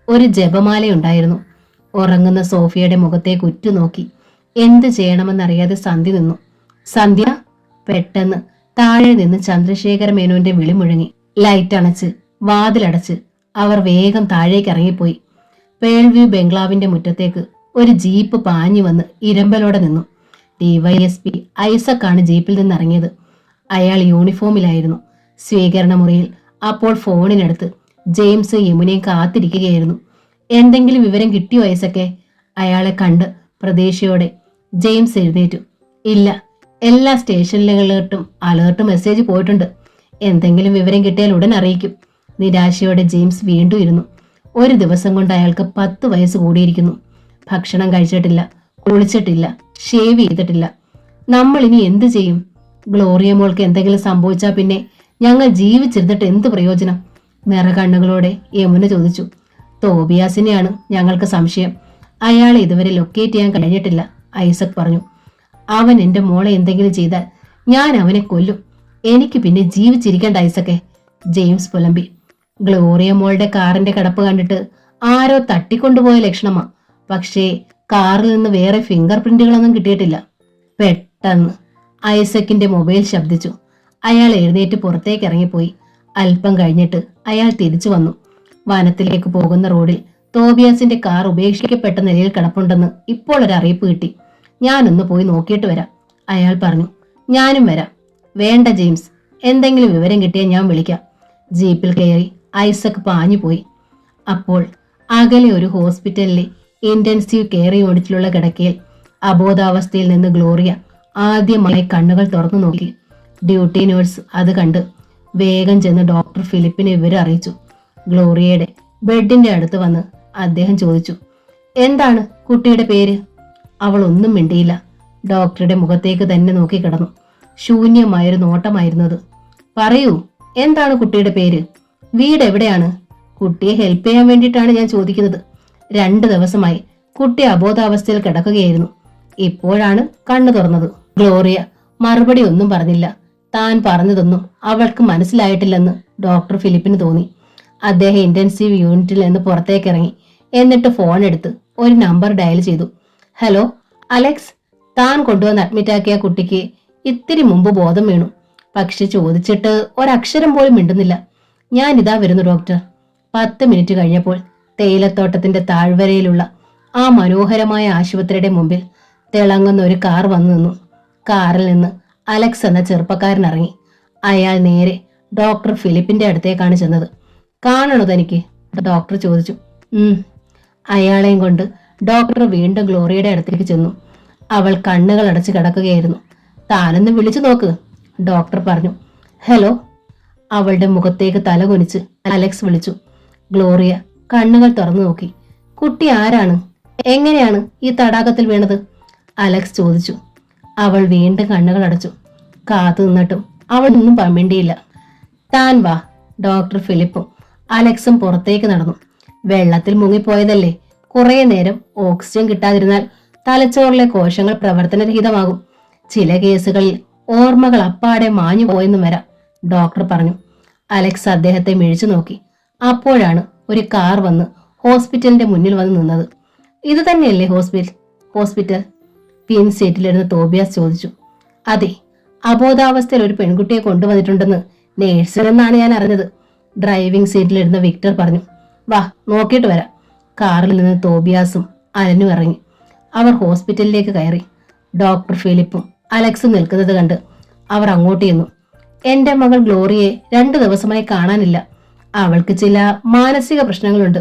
ഒരു ജപമാലയുണ്ടായിരുന്നു. ഉറങ്ങുന്ന സോഫിയയുടെ മുഖത്തേക്ക് ഉറ്റുനോക്കി. എന്ത് ചെയ്യണമെന്നറിയാതെ സന്ധ്യ നിന്നു. സന്ധ്യ! പെട്ടെന്ന് താഴെ നിന്ന് ചന്ദ്രശേഖര മേനോന്റെ വിളി മുഴങ്ങി. ലൈറ്റ് അണച്ച് വാതിലടച്ച് അവർ വേഗം താഴേക്ക് ഇറങ്ങിപ്പോയി. പേൾവ്യൂ ബംഗ്ലാവിന്റെ മുറ്റത്തേക്ക് ഒരു ജീപ്പ് പാഞ്ഞു വന്ന് ഇരമ്പലോടെ നിന്നു. DYSP ഐസക്കാണ് ജീപ്പിൽ നിന്ന് ഇറങ്ങിയത്. അയാൾ യൂണിഫോമിലായിരുന്നു. സ്വീകരണ മുറിയിൽ അപ്പോൾ ഫോണിനടുത്ത് ജെയിംസ് യമുനയും കാത്തിരിക്കുകയായിരുന്നു. എന്തെങ്കിലും വിവരം കിട്ടിയോ ഐസക്കെ? അയാളെ കണ്ട് പ്രതീക്ഷയോടെ ജെയിംസ് എഴുന്നേറ്റു. ഇല്ല, എല്ലാ സ്റ്റേഷനുകളിലോട്ടും അലേർട്ട് മെസ്സേജ് പോയിട്ടുണ്ട്. എന്തെങ്കിലും വിവരം കിട്ടിയാൽ ഉടൻ അറിയിക്കും. നിരാശയോടെ ജെയിംസ് വീണ്ടും ഇരുന്നു. ഒരു ദിവസം കൊണ്ട് അയാൾക്ക് 10 വയസ്സ് കൂടിയിരിക്കുന്നു. ഭക്ഷണം കഴിച്ചിട്ടില്ല, കുളിച്ചിട്ടില്ല, ഷേവ് ചെയ്തിട്ടില്ല. നമ്മൾ ഇനി എന്ത് ചെയ്യും? ഗ്ലോറിയ മോൾക്ക് എന്തെങ്കിലും സംഭവിച്ചാൽ പിന്നെ ഞങ്ങൾ ജീവിച്ചിരുന്നിട്ട് എന്ത് പ്രയോജനം? നിറകണ്ണുകളോടെ യമുന ചോദിച്ചു. തോബിയാസിനെയാണ് ഞങ്ങൾക്ക് സംശയം. അയാളെ ഇതുവരെ ലൊക്കേറ്റ് ചെയ്യാൻ കഴിഞ്ഞിട്ടില്ല, ഐസക് പറഞ്ഞു. അവൻ എന്റെ മോളെ എന്തെങ്കിലും ചെയ്താൽ ഞാൻ അവനെ കൊല്ലും. എനിക്ക് പിന്നെ ജീവിച്ചിരിക്കേണ്ട ഐസക്കെ, ജെയിംസ് പുലമ്പി. ഗ്ലോറിയ മോളുടെ കാറിന്റെ കിടപ്പ് കണ്ടിട്ട് ആരോ തട്ടിക്കൊണ്ടുപോയ ലക്ഷണമാ. പക്ഷേ കാറിൽ നിന്ന് വേറെ ഫിംഗർ പ്രിന്റുകളൊന്നും കിട്ടിയിട്ടില്ല. പെട്ടെന്ന് ഐസക്കിന്റെ മൊബൈൽ ശബ്ദിച്ചു. അയാൾ എഴുന്നേറ്റ് പുറത്തേക്ക് ഇറങ്ങിപ്പോയി. അല്പം കഴിഞ്ഞിട്ട് അയാൾ തിരിച്ചു വന്നു. വനത്തിലേക്ക് പോകുന്ന റോഡിൽ തോബിയാസിന്റെ കാർ ഉപേക്ഷിക്കപ്പെട്ട നിലയിൽ കിടപ്പുണ്ടെന്ന് ഇപ്പോൾ ഒരു അറിയിപ്പ് കിട്ടി. ഞാനൊന്ന് പോയി നോക്കിയിട്ട് വരാം, അയാൾ പറഞ്ഞു. ഞാനും വരാം. വേണ്ട ജെയിംസ്, എന്തെങ്കിലും വിവരം കിട്ടിയാൽ ഞാൻ വിളിക്കാം. ജീപ്പിൽ കയറി ഐസക് പാഞ്ഞുപോയി. അപ്പോൾ അകലെ ഒരു ഹോസ്പിറ്റലിലെ ഇന്റൻസീവ് കെയർ യൂണിറ്റിലുള്ള കിടക്കയിൽ അബോധാവസ്ഥയിൽ നിന്ന് ഗ്ലോറിയ ആദ്യമായി കണ്ണുകൾ തുറന്നു നോക്കി. ഡ്യൂട്ടി നേഴ്സ് അത് കണ്ട് വേഗം ചെന്ന് ഡോക്ടർ ഫിലിപ്പിനെ വിവരം അറിയിച്ചു. ഗ്ലോറിയയുടെ ബെഡിന്റെ അടുത്ത് വന്ന് അദ്ദേഹം ചോദിച്ചു, എന്താണ് കുട്ടിയുടെ പേര്? അവൾ ഒന്നും മിണ്ടിയില്ല. ഡോക്ടറുടെ മുഖത്തേക്ക് തന്നെ നോക്കി കിടന്നു. ശൂന്യമായൊരു നോട്ടമായിരുന്നത്. പറയൂ, എന്താണ് കുട്ടിയുടെ പേര്? വീട് എവിടെയാണ്? കുട്ടിയെ ഹെൽപ്പ് ചെയ്യാൻ വേണ്ടിയിട്ടാണ് ഞാൻ ചോദിക്കുന്നത്. 2 ദിവസമായി കുട്ടി അബോധാവസ്ഥയിൽ കിടക്കുകയായിരുന്നു. ഇപ്പോഴാണ് കണ്ണു തുറന്നത്. ഗ്ലോറിയ മറുപടി ഒന്നും പറഞ്ഞില്ല. താൻ പറഞ്ഞതൊന്നും അവൾക്ക് മനസ്സിലായിട്ടില്ലെന്ന് ഡോക്ടർ ഫിലിപ്പിന് തോന്നി. അദ്ദേഹം ഇന്റൻസീവ് യൂണിറ്റിൽ നിന്ന് പുറത്തേക്ക് ഇറങ്ങി. എന്നിട്ട് ഫോൺ എടുത്ത് ഒരു നമ്പർ ഡയൽ ചെയ്തു. ഹലോ അലക്സ്, താൻ കൊണ്ടുവന്ന് അഡ്മിറ്റാക്കിയ കുട്ടിക്ക് ഇത്തിരി മുമ്പ് ബോധം വീണു. പക്ഷെ ചോദിച്ചിട്ട് ഒരക്ഷരം പോലും മിണ്ടുന്നില്ല. ഞാൻ ഇതാ വരുന്നു ഡോക്ടർ. 10 മിനിറ്റ് കഴിഞ്ഞപ്പോൾ തേയിലത്തോട്ടത്തിന്റെ താഴ്വരയിലുള്ള ആ മനോഹരമായ ആശുപത്രിയുടെ മുമ്പിൽ തിളങ്ങുന്ന ഒരു കാർ വന്നു നിന്നു. കാറിൽ നിന്ന് അലക്സ് എന്ന ചെറുപ്പക്കാരൻ ഇറങ്ങി. അയാൾ നേരെ ഡോക്ടർ ഫിലിപ്പിന്റെ അടുത്തേക്കാണ് ചെന്നത്. കാണണോ തനിക്ക്? ഡോക്ടർ ചോദിച്ചു. അയാളെയും കൊണ്ട് ഡോക്ടർ വീണ്ടും ഗ്ലോറിയയുടെ അടുത്തേക്ക് ചെന്നു. അവൾ കണ്ണുകൾ അടച്ച് കിടക്കുകയായിരുന്നു. താനൊന്ന് വിളിച്ചു നോക്ക്, ഡോക്ടർ പറഞ്ഞു. ഹലോ. അവളുടെ മുഖത്തേക്ക് തല കുനിച്ച് അലക്സ് വിളിച്ചു. ഗ്ലോറിയ കണ്ണുകൾ തുറന്നു നോക്കി. കുട്ടി ആരാണ്? എങ്ങനെയാണ് ഈ തടാകത്തിൽ വീണത്? അലക്സ് ചോദിച്ചു. അവൾ വീണ്ടും കണ്ണുകൾ അടച്ചു. കാത്തു നിന്നിട്ടും അവൾ ഒന്നും മിണ്ടിയില്ല. താൻ വാ. ഡോക്ടർ ഫിലിപ്പും അലക്സും പുറത്തേക്ക് നടന്നു. വെള്ളത്തിൽ മുങ്ങിപ്പോയതല്ലേ, കുറെ നേരം ഓക്സിജൻ കിട്ടാതിരുന്നാൽ തലച്ചോറിലെ കോശങ്ങൾ പ്രവർത്തനരഹിതമാകും. ചില കേസുകളിൽ ഓർമ്മകൾ അപ്പാടെ മാഞ്ഞു പോയെന്നും വരാം, ഡോക്ടർ പറഞ്ഞു. അലക്സ് അദ്ദേഹത്തെ മിഴിച്ചു നോക്കി. അപ്പോഴാണ് ഒരു കാർ വന്ന് ഹോസ്പിറ്റലിന്റെ മുന്നിൽ വന്ന് നിന്നത്. ഇത് തന്നെയല്ലേ ഹോസ്പിറ്റൽ? പിൻ സീറ്റിലിരുന്ന് തോബിയാസ് ചോദിച്ചു. അതെ, അബോധാവസ്ഥയിൽ ഒരു പെൺകുട്ടിയെ കൊണ്ടുവന്നിട്ടുണ്ടെന്ന് നേഴ്സിൽ നിന്നാണ് ഞാൻ അറിഞ്ഞത്, ഡ്രൈവിംഗ് സീറ്റിലിരുന്ന വിക്ടർ പറഞ്ഞു. വാ, നോക്കിയിട്ട് വരാം. കാറിൽ നിന്ന് തോബിയാസും അലനും ഇറങ്ങി. അവർ ഹോസ്പിറ്റലിലേക്ക് കയറി. ഡോക്ടർ ഫിലിപ്പും അലക്സും നിൽക്കുന്നത് കണ്ട് അവർ അങ്ങോട്ട് ചെന്നു. എന്റെ മകൾ ഗ്ലോറിയെ 2 ദിവസമായി കാണാനില്ല. അവൾക്ക് ചില മാനസിക പ്രശ്നങ്ങളുണ്ട്.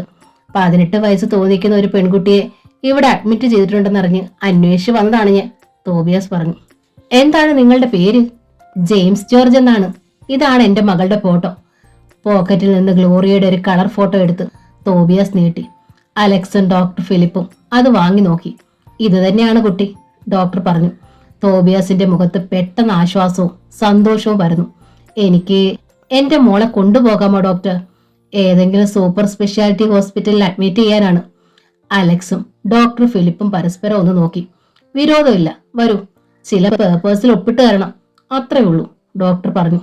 18 വയസ്സ് തോന്നിക്കുന്ന ഒരു പെൺകുട്ടിയെ ഇവിടെ അഡ്മിറ്റ് ചെയ്തിട്ടുണ്ടെന്നറിഞ്ഞ് അന്വേഷിച്ച് വന്നതാണ് ഞാൻ, തോബിയാസ് പറഞ്ഞു. എന്താണ് നിങ്ങളുടെ പേര്? ജെയിംസ് ജോർജ് എന്നാണ്. ഇതാണ് എന്റെ മകളുടെ ഫോട്ടോ. പോക്കറ്റിൽ നിന്ന് ഗ്ലോറിയയുടെ ഒരു കളർ ഫോട്ടോ എടുത്ത് തോബിയാസ് നീട്ടി. അലക്സും ഡോക്ടർ ഫിലിപ്പും അത് വാങ്ങി നോക്കി. ഇത് തന്നെയാണ് കുട്ടി, ഡോക്ടർ പറഞ്ഞു. തോബിയാസിന്റെ മുഖത്ത് പെട്ടെന്ന് ആശ്വാസവും സന്തോഷവും വരുന്നു. എനിക്ക് എന്റെ മോളെ കൊണ്ടുപോകാമോ ഡോക്ടർ? ഏതെങ്കിലും സൂപ്പർ സ്പെഷ്യാലിറ്റി ഹോസ്പിറ്റലിൽ അഡ്മിറ്റ് ചെയ്യാനാണ്. അലക്സും ഡോക്ടർ ഫിലിപ്പും പരസ്പരം ഒന്ന് നോക്കി. വിരോധമില്ല, വരൂ, ചില പേപ്പേഴ്സിൽ ഒപ്പിട്ട് തരണം, അത്രേ ഉള്ളൂ, ഡോക്ടർ പറഞ്ഞു.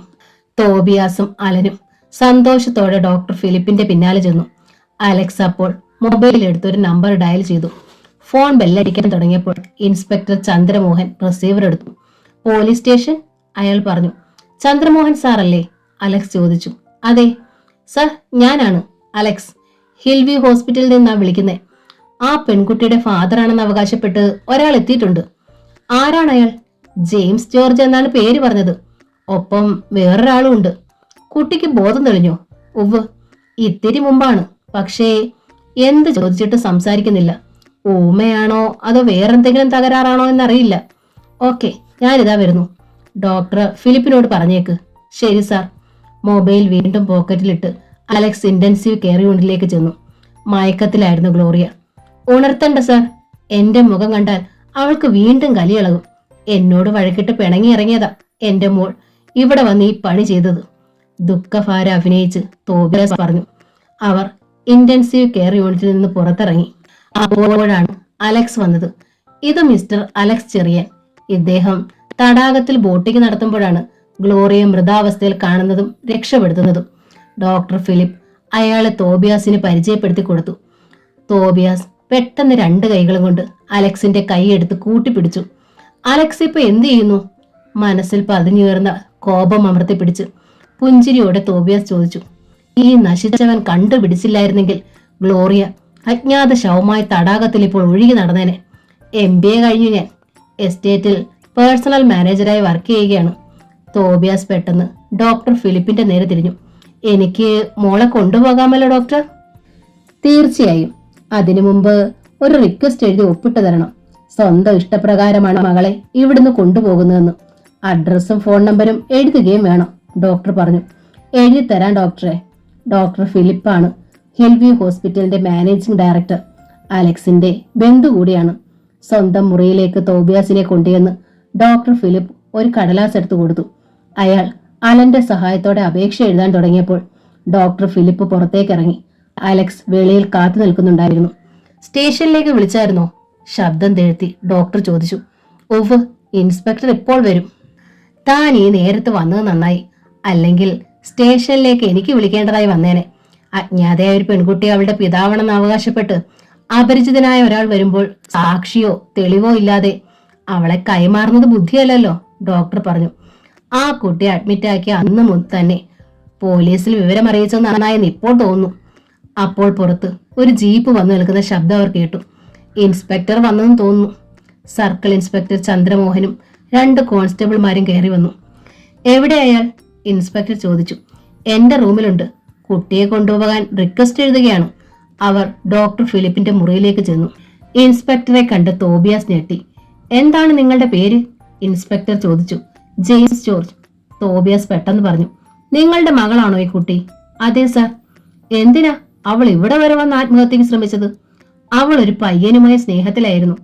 തോബിയാസും അലനും സന്തോഷത്തോടെ ഡോക്ടർ ഫിലിപ്പിന്റെ പിന്നാലെ ചെന്നു. അലക്സ് അപ്പോൾ മൊബൈലിൽ എടുത്തൊരു നമ്പർ ഡയൽ ചെയ്തു. ഫോൺ ബെല്ലടിക്കാൻ തുടങ്ങിയപ്പോൾ ഇൻസ്പെക്ടർ ചന്ദ്രമോഹൻ റിസീവർ എടുത്തു. പോലീസ് സ്റ്റേഷൻ, അയാൾ പറഞ്ഞു. ചന്ദ്രമോഹൻ സാറല്ലേ? അലക്സ് ചോദിച്ചു. അതെ സർ, ഞാനാണ് അലക്സ്. ഹിൽവ്യൂ ഹോസ്പിറ്റലിൽ നിന്നാണ് വിളിക്കുന്നത്. ആ പെൺകുട്ടിയുടെ ഫാദറാണെന്ന് അവകാശപ്പെട്ട് ഒരാൾ എത്തിയിട്ടുണ്ട്. ആരാണ് അയാൾ? ജെയിംസ് ജോർജ് എന്നാണ് പേര് പറഞ്ഞത്. ഒപ്പം വേറൊരാളും ഉണ്ട്. കുട്ടിക്ക് ബോധം തെളിഞ്ഞോ? ഉവ്വ്, ഇത്തിരി മുമ്പാണ്. പക്ഷേ എന്ത് ചോദിച്ചിട്ട് സംസാരിക്കുന്നില്ല. ഊമയാണോ അതോ വേറെന്തെങ്കിലും തകരാറാണോ എന്നറിയില്ല. ഓക്കെ, ഞാനിതാ വരുന്നു. ഡോക്ടർ ഫിലിപ്പിനോട് പറഞ്ഞേക്ക്. ശരി സാർ. മൊബൈൽ വീണ്ടും പോക്കറ്റിലിട്ട് അലക്സ് ഇന്റൻസീവ് കെയർ യൂണിറ്റിലേക്ക് ചെന്നു. മയക്കത്തിലായിരുന്നു ഗ്ലോറിയ. ഉണർത്തണ്ട സാർ, എന്റെ മുഖം കണ്ടാൽ അവൾക്ക് വീണ്ടും കലിയിളകും. എന്നോട് വഴക്കിട്ട് പിണങ്ങി ഇറങ്ങിയതാ എന്റെ മോൾ ഇവിടെ വന്ന് ഈ പണി ചെയ്തത്. ദുഃഖഭാര അഭിനയിച്ച് തോബിയാസ് പറഞ്ഞു. അവർ ഇന്റൻസീവ് കെയർ യൂണിറ്റിൽ നിന്ന് പുറത്തിറങ്ങി. അപ്പോഴാണ് അലക്സ് വന്നത്. ഇത് മിസ്റ്റർ അലക്സ് ചെറിയാൻ. ഇദ്ദേഹം തടാകത്തിൽ ബോട്ടിംഗ് നടത്തുമ്പോഴാണ് ഗ്ലോറിയെ മൃതാവസ്ഥയിൽ കാണുന്നതും രക്ഷപ്പെടുത്തുന്നതും. ഡോക്ടർ ഫിലിപ്പ് അയാളെ തോബിയാസിന് പരിചയപ്പെടുത്തി കൊടുത്തു. തോബിയാസ് പെട്ടെന്ന് രണ്ട് കൈകളും കൊണ്ട് അലക്സിന്റെ കൈ എടുത്ത് കൂട്ടിപ്പിടിച്ചു. അലക്സ് ഇപ്പൊ എന്ത് ചെയ്യുന്നു? മനസ്സിൽ പതിഞ്ഞുയർന്ന കോപം അമർത്തിപ്പിടിച്ച് പുഞ്ചിരിയോടെ തോബിയാസ് ചോദിച്ചു. ഈ നശിച്ചവൻ കണ്ടുപിടിച്ചില്ലായിരുന്നെങ്കിൽ ഗ്ലോറിയ അജ്ഞാത ശവമായി തടാകത്തിൽ ഇപ്പോൾ ഒഴുകി നടന്നേനെ. MBA കഴിഞ്ഞു ഞാൻ. എസ്റ്റേറ്റിൽ പേഴ്സണൽ മാനേജറായി വർക്ക് ചെയ്യുകയാണ്. തോബിയാസ് പെട്ടെന്ന് ഡോക്ടർ ഫിലിപ്പിന്റെ നേരെ തിരിഞ്ഞു. എനിക്ക് മോളെ കൊണ്ടുപോകാമല്ലോ ഡോക്ടർ? തീർച്ചയായും. അതിനു മുമ്പ് ഒരു റിക്വസ്റ്റ് എഴുതി ഒപ്പിട്ട് തരണം. സ്വന്തം ഇഷ്ടപ്രകാരമാണ് മകളെ ഇവിടുന്ന് കൊണ്ടുപോകുന്നതെന്ന്. അഡ്രസ്സും ഫോൺ നമ്പരും എഴുതുകയും വേണം, ഡോക്ടർ പറഞ്ഞു. എഴുതി തരാൻ ഡോക്ടറെ. ഡോക്ടർ ഫിലിപ്പാണ് ഹിൽവ്യൂ ഹോസ്പിറ്റലിന്റെ മാനേജിംഗ് ഡയറക്ടർ. അലക്സിന്റെ ബന്ധു കൂടിയാണ്. സ്വന്തം മുറിയിലേക്ക് തോബിയാസിനെ കൊണ്ടുവന്ന് ഡോക്ടർ ഫിലിപ്പ് ഒരു കടലാസ് എടുത്തു കൊടുത്തു. അയാൾ അലന്റെ സഹായത്തോടെ അപേക്ഷ എഴുതാൻ തുടങ്ങിയപ്പോൾ ഡോക്ടർ ഫിലിപ്പ് പുറത്തേക്കിറങ്ങി. അലക്സ് വെളിയിൽ കാത്തു നിൽക്കുന്നുണ്ടായിരുന്നു. സ്റ്റേഷനിലേക്ക് വിളിച്ചായിരുന്നോ? ശബ്ദം തേഴ്ത്തി ഡോക്ടർ ചോദിച്ചു. ഉവ്, ഇൻസ്പെക്ടർ ഇപ്പോൾ വരും. താൻ ഈ നേരത്ത് വന്നത് നന്നായി. അല്ലെങ്കിൽ സ്റ്റേഷനിലേക്ക് എനിക്ക് വിളിക്കേണ്ടതായി വന്നേനെ. അജ്ഞാതയായ ഒരു പെൺകുട്ടി അവളുടെ പിതാവാണെന്ന് അവകാശപ്പെട്ട് അപരിചിതനായ ഒരാൾ വരുമ്പോൾ സാക്ഷിയോ തെളിവോ ഇല്ലാതെ അവളെ കൈമാറുന്നത് ബുദ്ധിയല്ലല്ലോ, ഡോക്ടർ പറഞ്ഞു. ആ കുട്ടിയെ അഡ്മിറ്റാക്കിയ അന്ന് മുതൽ തന്നെ പോലീസിൽ വിവരം അറിയിച്ചത് നന്നായെന്ന് ഇപ്പോൾ തോന്നുന്നു. അപ്പോൾ പുറത്ത് ഒരു ജീപ്പ് വന്നു നിൽക്കുന്ന ശബ്ദം അവർ കേട്ടു. ഇൻസ്പെക്ടർ വന്നെന്ന് തോന്നുന്നു. സർക്കിൾ ഇൻസ്പെക്ടർ ചന്ദ്രമോഹനും 2 കോൺസ്റ്റബിൾമാരും കയറി വന്നു. എവിടെ അയാൾ? ഇൻസ്പെക്ടർ ചോദിച്ചു. എന്റെ റൂമിലുണ്ട്. കുട്ടിയെ കൊണ്ടുപോകാൻ റിക്വസ്റ്റ് എഴുതുകയാണ്. അവർ ഡോക്ടർ ഫിലിപ്പിന്റെ മുറിയിലേക്ക് ചെന്നു. ഇൻസ്പെക്ടറെ കണ്ട് തോബിയാസ് ഞെട്ടി. എന്താണ് നിങ്ങളുടെ പേര്? ഇൻസ്പെക്ടർ ചോദിച്ചു. James George. തോബിയാസ് പെട്ടെന്ന് പറഞ്ഞു. നിങ്ങളുടെ മകളാണോ ഈ കുട്ടി? അതെ സാർ. എന്തിനാ അവൾ ഇവിടെ വരെ വന്ന് ആത്മഹത്യക്ക് ശ്രമിച്ചത്? അവൾ ഒരു പയ്യനുമായി സ്നേഹത്തിലായിരുന്നു.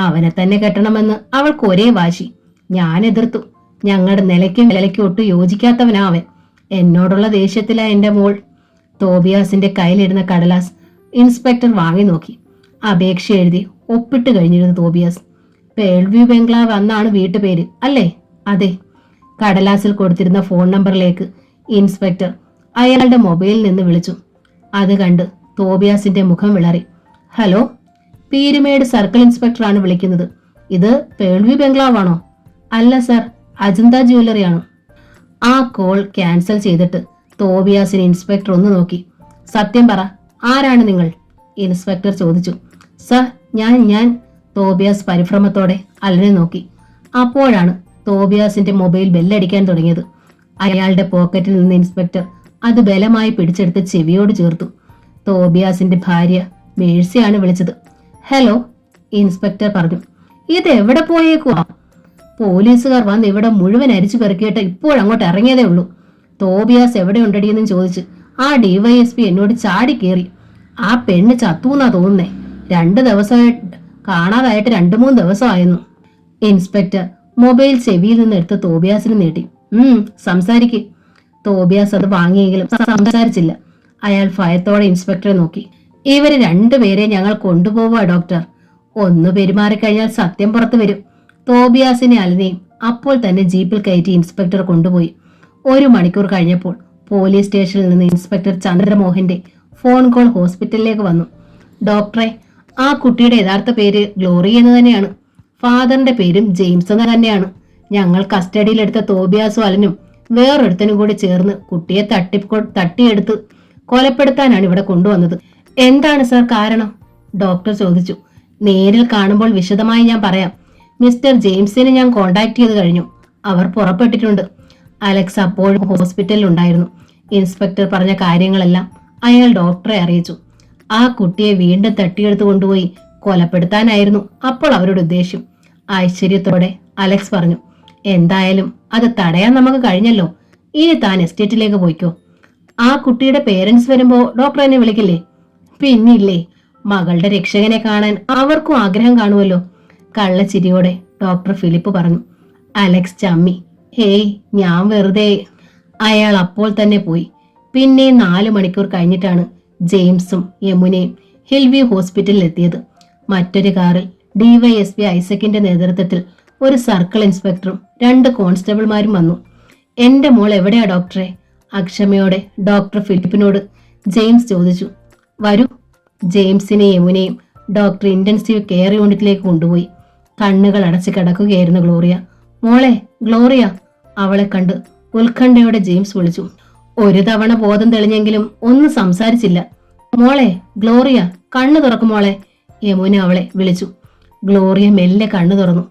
അവനെ തന്നെ കെട്ടണമെന്ന് അവൾക്ക് ഒരേ വാശി. ഞാൻ എതിർത്തു. ഞങ്ങളുടെ നിലയ്ക്കും വിലയ്ക്കും ഒട്ടും യോജിക്കാത്തവനാ അവൻ. എന്നോടുള്ള ദേഷ്യത്തിലാ എന്റെ മോൾ. തോബിയാസിന്റെ കയ്യിലിരുന്ന കടലാസ് ഇൻസ്പെക്ടർ വാങ്ങി നോക്കി. അപേക്ഷ എഴുതി ഒപ്പിട്ട് കഴിഞ്ഞിരുന്നു തോബിയാസ്. പേൾവ്യൂ ബംഗ്ലാവ് എന്നാണ് വീട്ടുപേര് അല്ലേ? അതെ. കടലാസിൽ കൊടുത്തിരുന്ന ഫോൺ നമ്പറിലേക്ക് ഇൻസ്പെക്ടർ അയാളുടെ മൊബൈലിൽ നിന്ന് വിളിച്ചു. അത് കണ്ട് തോബിയാസിന്റെ മുഖം വിളറി. ഹലോ, പീരുമേട് സർക്കിൾ ഇൻസ്പെക്ടറാണ് വിളിക്കുന്നത്. ഇത് പേൾവ്യൂ ബംഗ്ലാവാണോ? അല്ല സർ, അജന്ത ജ്വല്ലറിയാണ്. ആ കോൾ ക്യാൻസൽ ചെയ്തിട്ട് തോബിയാസിന് ഇൻസ്പെക്ടർ ഒന്ന് നോക്കി. സത്യം പറ, ആരാണ് നിങ്ങൾ? ഇൻസ്പെക്ടർ ചോദിച്ചു. സർ, ഞാൻ തോബിയാസ് പരിഭ്രമത്തോടെ അലനെ നോക്കി. അപ്പോഴാണ് തോബിയാസിന്റെ മൊബൈൽ ബെല്ലടിക്കാൻ തുടങ്ങിയത്. അയാളുടെ പോക്കറ്റിൽ നിന്ന് ഇൻസ്പെക്ടർ അത് ബലമായി പിടിച്ചെടുത്ത് ചെവിയോട് ചേർത്തു. തോബിയാസിന്റെ ഭാര്യ മേഴ്സിയാണ് വിളിച്ചത്. ഹലോ, ഇൻസ്പെക്ടർ പറഞ്ഞു. ഇത് എവിടെ പോയേക്കുവാ? പോലീസുകാർ വന്ന് ഇവിടെ മുഴുവൻ അരിച്ചു പെറുക്കിയിട്ട് ഇപ്പോഴങ്ങോട്ട് ഇറങ്ങിയതേ ഉള്ളൂ. തോബിയാസ് എവിടെ ഉണ്ടടിയെന്നും ചോദിച്ച് ആ DYSP എന്നോട് ചാടി കയറി. ആ പെണ്ണ് ചത്തൂന്നാ തോന്നുന്നേ. 2 ദിവസമായിട്ട് കാണാതായിട്ട് 2-3 ദിവസമായിരുന്നു. ഇൻസ്പെക്ടർ മൊബൈൽ ചെവിയിൽ നിന്ന് എടുത്ത് തോബിയാസിന് നീട്ടി. സംസാരിക്ക്. തോബിയാസ് അത് വാങ്ങിയെങ്കിലും സംസാരിച്ചില്ല. അയാൾ ഭയത്തോടെ ഇൻസ്പെക്ടറെ നോക്കി. ഇവര് രണ്ടുപേരെ ഞങ്ങൾ കൊണ്ടുപോവുക ഡോക്ടർ. ഒന്ന് പെരുമാറിക്കഴിഞ്ഞാൽ സത്യം പുറത്തു വരും. തോബിയാസിനെ അലനെയും അപ്പോൾ തന്നെ ജീപ്പിൽ കയറ്റി ഇൻസ്പെക്ടർ കൊണ്ടുപോയി. 1 മണിക്കൂർ കഴിഞ്ഞപ്പോൾ പോലീസ് സ്റ്റേഷനിൽ നിന്ന് ഇൻസ്പെക്ടർ ചന്ദ്രമോഹന്റെ ഫോൺ കോൾ ഹോസ്പിറ്റലിലേക്ക് വന്നു. ഡോക്ടറെ, ആ കുട്ടിയുടെ യഥാർത്ഥ പേര് ഗ്ലോറി എന്ന് തന്നെയാണ്. ഫാദറിന്റെ പേരും ജെയിംസ് എന്ന് തന്നെയാണ്. ഞങ്ങൾ കസ്റ്റഡിയിലെടുത്ത തോബിയാസും അലനും വേറൊരുത്തനും കൂടി ചേർന്ന് കുട്ടിയെ തട്ടിയെടുത്ത് കൊലപ്പെടുത്താനാണ് ഇവിടെ കൊണ്ടുവന്നത്. എന്താണ് സർ കാരണം? ഡോക്ടർ ചോദിച്ചു. നേരിൽ കാണുമ്പോൾ വിശദമായി ഞാൻ പറയാം. മിസ്റ്റർ ജെയിംസിനെ ഞാൻ കോണ്ടാക്ട് ചെയ്ത് കഴിഞ്ഞു. അവർ പുറപ്പെട്ടിട്ടുണ്ട്. അലക്സ് അപ്പോഴും ഹോസ്പിറ്റലിൽ ഉണ്ടായിരുന്നു. ഇൻസ്പെക്ടർ പറഞ്ഞ കാര്യങ്ങളെല്ലാം അയാൾ ഡോക്ടറെ അറിയിച്ചു. ആ കുട്ടിയെ വീണ്ടും തട്ടിയെടുത്ത് കൊണ്ടുപോയി കൊലപ്പെടുത്താനായിരുന്നു അപ്പോൾ അവരുടെ ഉദ്ദേശം. ആശ്ചര്യത്തോടെ അലക്സ് പറഞ്ഞു. എന്തായാലും അത് തടയാൻ നമുക്ക് കഴിഞ്ഞല്ലോ. ഇനി താൻ എസ്റ്റേറ്റിലേക്ക് പോയിക്കോ. ആ കുട്ടിയുടെ പേരൻസ് വരുമ്പോ ഡോക്ടർ എന്നെ വിളിക്കില്ലേ? പിന്നില്ലേ, മകളുടെ രക്ഷകനെ കാണാൻ അവർക്കും ആഗ്രഹം കാണുമല്ലോ. കള്ളച്ചിരിയോടെ ഡോക്ടർ ഫിലിപ്പ് പറഞ്ഞു. അലക്സ് ചമ്മി. ഹേയ്, ഞാൻ വെറുതെ. അയാൾ അപ്പോൾ തന്നെ പോയി. പിന്നെ 4 മണിക്കൂർ കഴിഞ്ഞിട്ടാണ് ജെയിംസും യമുനയും ഹിൽവ്യൂ ഹോസ്പിറ്റലിൽ എത്തിയത്. മറ്റൊരു കാറിൽ ഡിവൈഎസ്പി ഐസക്കിന്റെ നേതൃത്വത്തിൽ ഒരു സർക്കിൾ ഇൻസ്പെക്ടറും 2 കോൺസ്റ്റബിൾമാരും വന്നു. എന്റെ മോൾ എവിടെയാ ഡോക്ടറെ? അക്ഷമയോടെ ഡോക്ടർ ഫിലിപ്പിനോട് ജെയിംസ് ചോദിച്ചു. വരൂ. ജെയിംസിനെയും യമുനെയും ഡോക്ടർ ഇന്റൻസീവ് കെയർ യൂണിറ്റിലേക്ക് കൊണ്ടുപോയി. കണ്ണുകൾ അടച്ച് കിടക്കുകയായിരുന്നു ഗ്ലോറിയ. മോളെ ഗ്ലോറിയ! അവളെ കണ്ട് ഉത്കണ്ഠയോടെ ജെയിംസ് വിളിച്ചു. ഒരു തവണ ബോധം തെളിഞ്ഞെങ്കിലും ഒന്നും സംസാരിച്ചില്ല. മോളെ ഗ്ലോറിയ, കണ്ണു തുറക്കും മോളെ! യമുന അവളെ വിളിച്ചു. ഗ്ലോറിയ മെല്ലെ കണ്ണു തുറന്നു.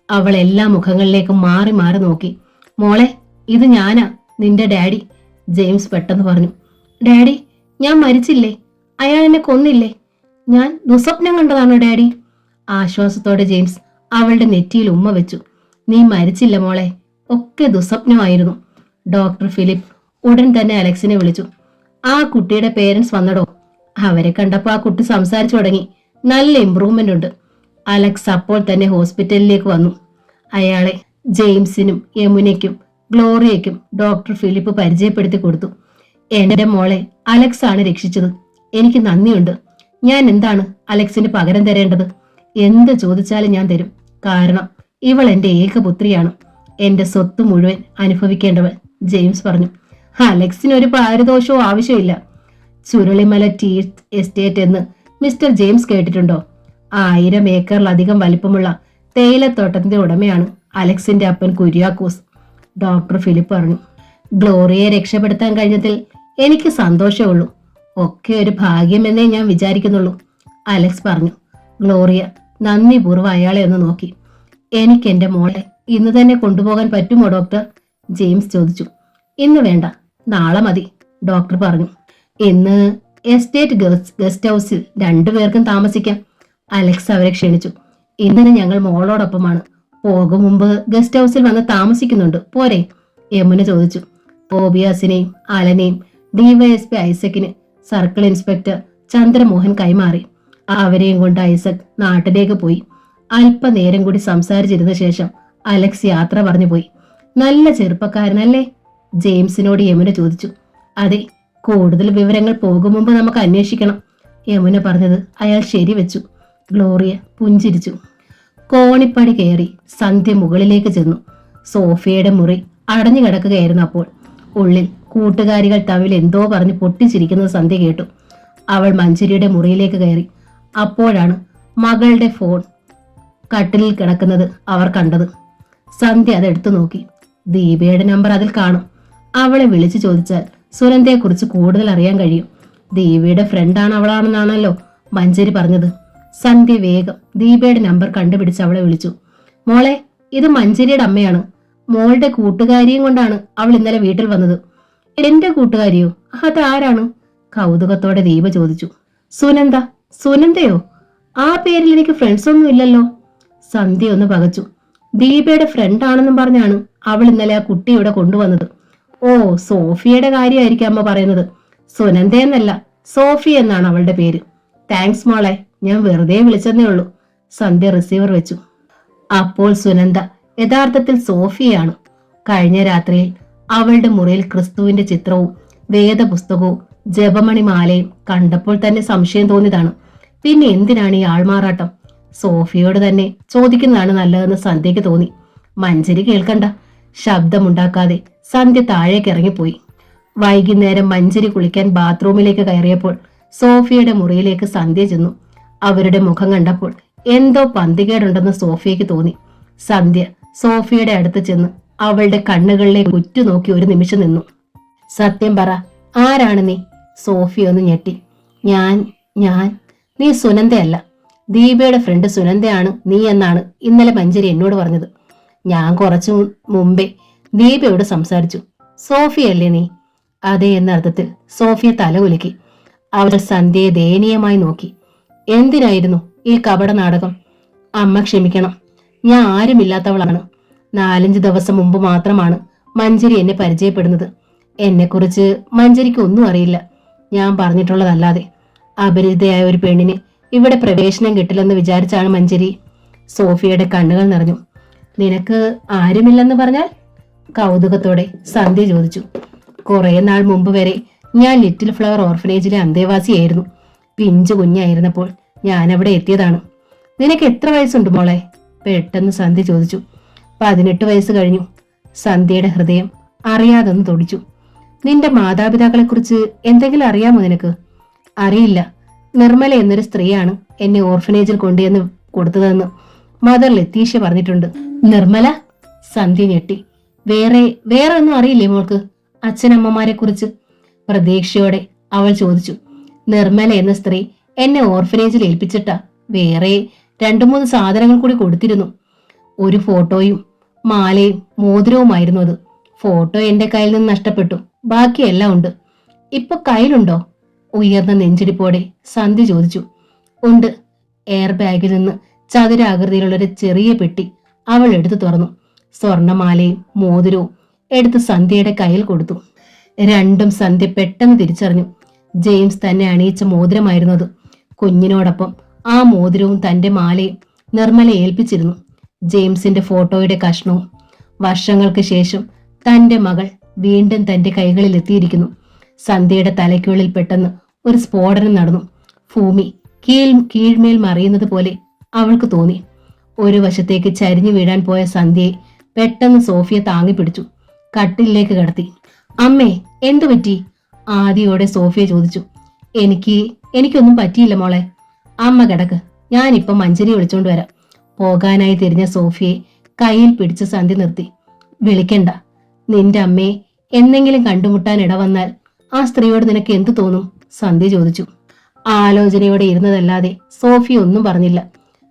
അവൾ എല്ലാ മുഖങ്ങളിലേക്കും മാറി മാറി നോക്കി. മോളെ, ഇത് ഞാനാ, നിന്റെ ഡാഡി. ജെയിംസ് പെട്ടെന്ന് പറഞ്ഞു. ഡാഡി, ഞാൻ മരിച്ചില്ലേ? അയാൾ എന്നെ കൊന്നില്ലേ? ഞാൻ ദുസ്വപ്നം കണ്ടതാണോ ഡാഡി? ആശ്വാസത്തോടെ ജെയിംസ് അവളുടെ നെറ്റിയിൽ ഉമ്മ വെച്ചു. നീ മരിച്ചില്ല മോളെ, ഒക്കെ ദുസ്വപ്നമായിരുന്നു. ഡോക്ടർ ഫിലിപ്പ് ഉടൻ തന്നെ അലക്സിനെ വിളിച്ചു. ആ കുട്ടിയുടെ പേരൻസ് വന്നടോ. അവരെ കണ്ടപ്പോ ആ കുട്ടി സംസാരിച്ചു തുടങ്ങി. നല്ല ഇംപ്രൂവ്മെന്റ് ഉണ്ട്. അലക്സ് അപ്പോൾ തന്നെ ഹോസ്പിറ്റലിലേക്ക് വന്നു. അയാളെ ജെയിംസിനും യമുനയ്ക്കും ഗ്ലോറിയയ്ക്കും ഡോക്ടർ ഫിലിപ്പ് പരിചയപ്പെടുത്തി കൊടുത്തു. എന്റെ മോളെ അലക്സ് ആണ് രക്ഷിച്ചത്. എനിക്ക് നന്ദിയുണ്ട്. ഞാൻ എന്താണ് അലക്സിന് പകരം തരേണ്ടത്? എന്ത് ചോദിച്ചാലും ഞാൻ തരും. കാരണം ഇവൾ എന്റെ ഏകപുത്രിയാണ്. എന്റെ സ്വത്ത് മുഴുവൻ അനുഭവിക്കേണ്ടവൾ. ജെയിംസ് പറഞ്ഞു. അലക്സിന് ഒരു പാരിതോഷവും ആവശ്യമില്ല. ചുരുളിമല ടീ എസ്റ്റേറ്റ് എന്ന് മിസ്റ്റർ ജെയിംസ് കേട്ടിട്ടുണ്ടോ? 1000 ഏക്കറിലധികം വലിപ്പമുള്ള തേയിലത്തോട്ടത്തിന്റെ ഉടമയാണ് അലക്സിന്റെ അപ്പൻ കുര്യാക്കോസ്. ഡോക്ടർ ഫിലിപ്പ് പറഞ്ഞു. ഗ്ലോറിയെ രക്ഷപ്പെടുത്താൻ കഴിഞ്ഞതിൽ എനിക്ക് സന്തോഷമുള്ളൂ. ഒക്കെ ഒരു ഭാഗ്യമെന്നേ ഞാൻ വിചാരിക്കുന്നുള്ളൂ, അലക്സ് പറഞ്ഞു. ഗ്ലോറിയ നന്ദിപൂർവ്വം അയാളെ ഒന്ന് നോക്കി. എനിക്ക് എന്റെ മോളെ ഇന്ന് തന്നെ കൊണ്ടുപോകാൻ പറ്റുമോ ഡോക്ടർ? ജെയിംസ് ചോദിച്ചു. ഇന്ന് വേണ്ട, നാളെ മതി, ഡോക്ടർ പറഞ്ഞു. ഇന്ന് എസ്റ്റേറ്റ് ഗസ്റ്റ് ഹൗസിൽ 2 പേർക്കും താമസിക്കാം. അലക്സ് അവരെ ക്ഷണിച്ചു. ഇന്ന് ഞങ്ങൾ മോളോടൊപ്പമാണ്. പോകും മുമ്പ് ഗസ്റ്റ് ഹൗസിൽ വന്ന് താമസിക്കുന്നുണ്ട് പോരെ? യമുന ചോദിച്ചു. തോബിയാസിനെയും അലനെയും ഡിവൈഎസ്പി ഐസക്കിന് സർക്കിൾ ഇൻസ്പെക്ടർ ചന്ദ്രമോഹൻ കൈമാറി. അവരെയും കൊണ്ട് ഐസക് നാട്ടിലേക്ക് പോയി. അല്പനേരം കൂടി സംസാരിച്ചിരുന്ന ശേഷം അലക്സ് യാത്ര പറഞ്ഞു പോയി. നല്ല ചെറുപ്പക്കാരനല്ലേ? ജെയിംസിനോട് യമുന ചോദിച്ചു. അതെ, കൂടുതൽ വിവരങ്ങൾ പോകും മുമ്പ് നമുക്ക് അന്വേഷിക്കണം. യമുന പറഞ്ഞത് അയാൾ ശരിവെച്ചു. ഗ്ലോറിയ പുഞ്ചിരിച്ചു. കോണിപ്പടി കയറി സന്ധ്യ മുകളിലേക്ക് ചെന്നു. സോഫിയയുടെ മുറി അടഞ്ഞു കിടക്കുകയായിരുന്നു. അപ്പോൾ ഉള്ളിൽ കൂട്ടുകാരികൾ തമ്മിൽ എന്തോ പറഞ്ഞ് പൊട്ടിച്ചിരിക്കുന്നത് സന്ധ്യ കേട്ടു. അവൾ മഞ്ജരിയുടെ മുറിയിലേക്ക് കയറി. അപ്പോഴാണ് മകളുടെ ഫോൺ കട്ടിലിൽ കിടക്കുന്നത് അവർ കണ്ടത്. സന്ധ്യ അതെടുത്തു നോക്കി. ദീപയുടെ നമ്പർ അതിൽ കാണും. അവളെ വിളിച്ചു ചോദിച്ചാൽ സുനന്ദയെക്കുറിച്ച് കൂടുതൽ അറിയാൻ കഴിയും. ദീപയുടെ ഫ്രണ്ടാണ് അവളാണെന്നാണല്ലോ മഞ്ജരി പറഞ്ഞത്. സന്ധ്യ വേഗം ദീപയുടെ നമ്പർ കണ്ടുപിടിച്ച് അവളെ വിളിച്ചു. മോളെ, ഇത് മഞ്ജരിയുടെ അമ്മയാണ്. മോളുടെ കൂട്ടുകാരിയും കൊണ്ടാണ് അവൾ ഇന്നലെ വീട്ടിൽ വന്നത്. എന്റെ കൂട്ടുകാരിയോ? അതാരാണ്? കൗതുകത്തോടെ ദീപ ചോദിച്ചു. സുനന്ദ. സുനന്ദയോ? ആ പേരിൽ എനിക്ക് ഫ്രണ്ട്സ് ഒന്നും ഇല്ലല്ലോ. സന്ധ്യ ഒന്ന് പകച്ചു. ദീപയുടെ ഫ്രണ്ട് ആണെന്നും പറഞ്ഞാണ് അവൾ ഇന്നലെ ആ കുട്ടി ഇവിടെ കൊണ്ടുവന്നത്. ഓ, സോഫിയയുടെ കാര്യമായിരിക്കും അമ്മ പറയുന്നത്. സുനന്ദ എന്നല്ല, സോഫി എന്നാണ് അവളുടെ പേര്. താങ്ക്സ് മോളെ, ഞാൻ വെറുതെ വിളിച്ചെന്നേ ഉള്ളൂ. സന്ധ്യ റിസീവർ വെച്ചു. അപ്പോൾ സുനന്ദ യഥാർത്ഥത്തിൽ സോഫിയയാണ്. കഴിഞ്ഞ രാത്രിയിൽ അവളുടെ മുറിയിൽ ക്രിസ്തുവിന്റെ ചിത്രവും വേദപുസ്തകവും ജപമണിമാലയും കണ്ടപ്പോൾ തന്നെ സംശയം തോന്നിയതാണ്. പിന്നെ എന്തിനാണ് ഈ ആൾമാറാട്ടം? സോഫിയോട് തന്നെ ചോദിക്കുന്നതാണ് നല്ലതെന്ന് സന്ധ്യയ്ക്ക് തോന്നി. മഞ്ജരി കേൾക്കണ്ട. ശബ്ദമുണ്ടാക്കാതെ സന്ധ്യ താഴേക്ക് ഇറങ്ങിപ്പോയി. വൈകുന്നേരം മഞ്ജരി കുളിക്കാൻ ബാത്റൂമിലേക്ക് കയറിയപ്പോൾ സോഫിയയുടെ മുറിയിലേക്ക് സന്ധ്യ ചെന്നു. അവരുടെ മുഖം കണ്ടപ്പോൾ എന്തോ പന്തികേടുണ്ടെന്ന് സോഫിയയ്ക്ക് തോന്നി. സന്ധ്യ സോഫിയയുടെ അടുത്ത് ചെന്ന് അവളുടെ കണ്ണുകളിലേക്ക് ഉറ്റുനോക്കി ഒരു നിമിഷം നിന്നു. സത്യം പറ, ആരാണ് നീ? സോഫിയ ഒന്ന് ഞെട്ടി. ഞാൻ ഞാൻ നീ സുനന്ദയല്ല. ദീപയുടെ ഫ്രണ്ട് സുനന്ദയാണ് നീ എന്നാണ് ഇന്നലെ മഞ്ജരി എന്നോട് പറഞ്ഞത്. ഞാൻ കുറച്ചു മുമ്പേ ദീപയോട് സംസാരിച്ചു. സോഫിയല്ലേ നീ? അതെ എന്ന അർത്ഥത്തിൽ സോഫിയ തല കുലുക്കി. അവൾ സന്ധ്യയെ ദയനീയമായി നോക്കി. എന്തിനായിരുന്നു ഈ കപട നാടകം? അമ്മ ക്ഷമിക്കണം, ഞാൻ ആരുമില്ലാത്തവളാണ്. 4-5 ദിവസം മുമ്പ് മാത്രമാണ് മഞ്ജരി എന്നെ പരിചയപ്പെടുന്നത്. എന്നെക്കുറിച്ച് മഞ്ജരിക്ക് ഒന്നും അറിയില്ല, ഞാൻ പറഞ്ഞിട്ടുള്ളതല്ലാതെ. അപരിചിതയായ ഒരു പെണ്ണിന് ഇവിടെ പ്രവേശനം കിട്ടില്ലെന്ന് വിചാരിച്ചാണ് മഞ്ജരി. സോഫിയയുടെ കണ്ണുകൾ നിറഞ്ഞു. നിനക്ക് ആരുമില്ലെന്ന് പറഞ്ഞാൽ? കൗതുകത്തോടെ സന്ധ്യ ചോദിച്ചു. കുറെ നാൾ മുമ്പ് വരെ ഞാൻ ലിറ്റിൽ ഫ്ലവർ ഓർഫനേജിലെ അന്തേവാസിയായിരുന്നു. പിഞ്ചു കുഞ്ഞായിരുന്നപ്പോൾ ഞാൻ അവിടെ എത്തിയതാണ്. നിനക്ക് എത്ര വയസ്സുണ്ട് മോളെ? പെട്ടെന്ന് സന്ധ്യ ചോദിച്ചു. 18 വയസ്സ് കഴിഞ്ഞു. സന്ധ്യയുടെ ഹൃദയം അറിയാതൊന്ന് തുടിച്ചു. നിന്റെ മാതാപിതാക്കളെ കുറിച്ച് എന്തെങ്കിലും അറിയാമോ നിനക്ക്? അറിയില്ല. നിർമ്മല എന്നൊരു സ്ത്രീയാണ് എന്നെ ഓർഫനേജിൽ കൊണ്ടുവന്ന് കൊടുത്തതെന്ന് മദർ ലത്തീഷ്യ പറഞ്ഞിട്ടുണ്ട്. നിർമ്മല? സന്ധ്യ ഞെട്ടി. വേറെ ഒന്നും അറിയില്ലേ മോൾക്ക് അച്ഛനമ്മമാരെ കുറിച്ച്? പ്രതീക്ഷയോടെ അവൾ ചോദിച്ചു. നിർമ്മല എന്ന സ്ത്രീ എന്നെ ഓർഫനേജിൽ ഏൽപ്പിച്ചിട്ടാ വേറെ 2-3 സാധനങ്ങൾ കൂടി കൊടുത്തിരുന്നു. ഒരു ഫോട്ടോയും മാലയും മോതിരവുമായിരുന്നു അത്. ഫോട്ടോ എന്റെ കയ്യിൽ നിന്ന് നഷ്ടപ്പെട്ടു, ബാക്കിയെല്ലാം ഉണ്ട്. ഇപ്പൊ കയ്യിലുണ്ടോ? ഉയർന്ന നെഞ്ചിടിപ്പോടെ സന്ധ്യ ചോദിച്ചു. ഉണ്ട്. എയർ ബാഗിൽ നിന്ന് ചതുരാകൃതിയിലുള്ളൊരു ചെറിയ പെട്ടി അവൾ എടുത്തു തുറന്നു. സ്വർണമാലയും മോതിരവും എടുത്ത് സന്ധ്യയുടെ കയ്യിൽ കൊടുത്തു. രണ്ടും സന്ധ്യ പെട്ടെന്ന് തിരിച്ചറിഞ്ഞു. ജെയിംസ് തന്നെ അണിയിച്ച മോതിരമായിരുന്നു അത്. കുഞ്ഞിനോടൊപ്പം ആ മോതിരവും തന്റെ മാലയും നിർമ്മല ഏൽപ്പിച്ചിരുന്നു. ജെയിംസിന്റെ ഫോട്ടോയുടെ കഷ്ണവും. വർഷങ്ങൾക്ക് ശേഷം തന്റെ മകൾ വീണ്ടും തന്റെ കൈകളിൽ എത്തിയിരിക്കുന്നു. സന്ധ്യയുടെ തലയ്ക്കുള്ളിൽ പെട്ടെന്ന് ഒരു സ്ഫോടനം നടന്നു. ഭൂമി കീഴ്മേൽ മറിയുന്നത് പോലെ അവൾക്ക് തോന്നി. ഒരു വശത്തേക്ക് ചരിഞ്ഞു വീഴാൻ പോയ സന്ധ്യയെ പെട്ടെന്ന് സോഫിയ താങ്ങി പിടിച്ചു കട്ടിലേക്ക് കിടത്തി. അമ്മേ, എന്തു പറ്റി? ആദിയോടെ സോഫിയ ചോദിച്ചു. എനിക്കൊന്നും പറ്റിയില്ല മോളെ. അമ്മ കിടക്ക്, ഞാനിപ്പം മഞ്ജരി വിളിച്ചോണ്ട് വരാം. പോകാനായി തിരിഞ്ഞ സോഫിയെ കയ്യിൽ പിടിച്ച് സന്ധ്യ നിർത്തി. വിളിക്കണ്ട. നിന്റെ അമ്മയെ എന്തെങ്കിലും കണ്ടുമുട്ടാൻ ഇടവന്നാൽ ആ സ്ത്രീയോട് നിനക്ക് എന്തു തോന്നും? സന്ധ്യ ചോദിച്ചു. ആലോചനയോടെ ഇരുന്നതല്ലാതെ സോഫിയ ഒന്നും പറഞ്ഞില്ല.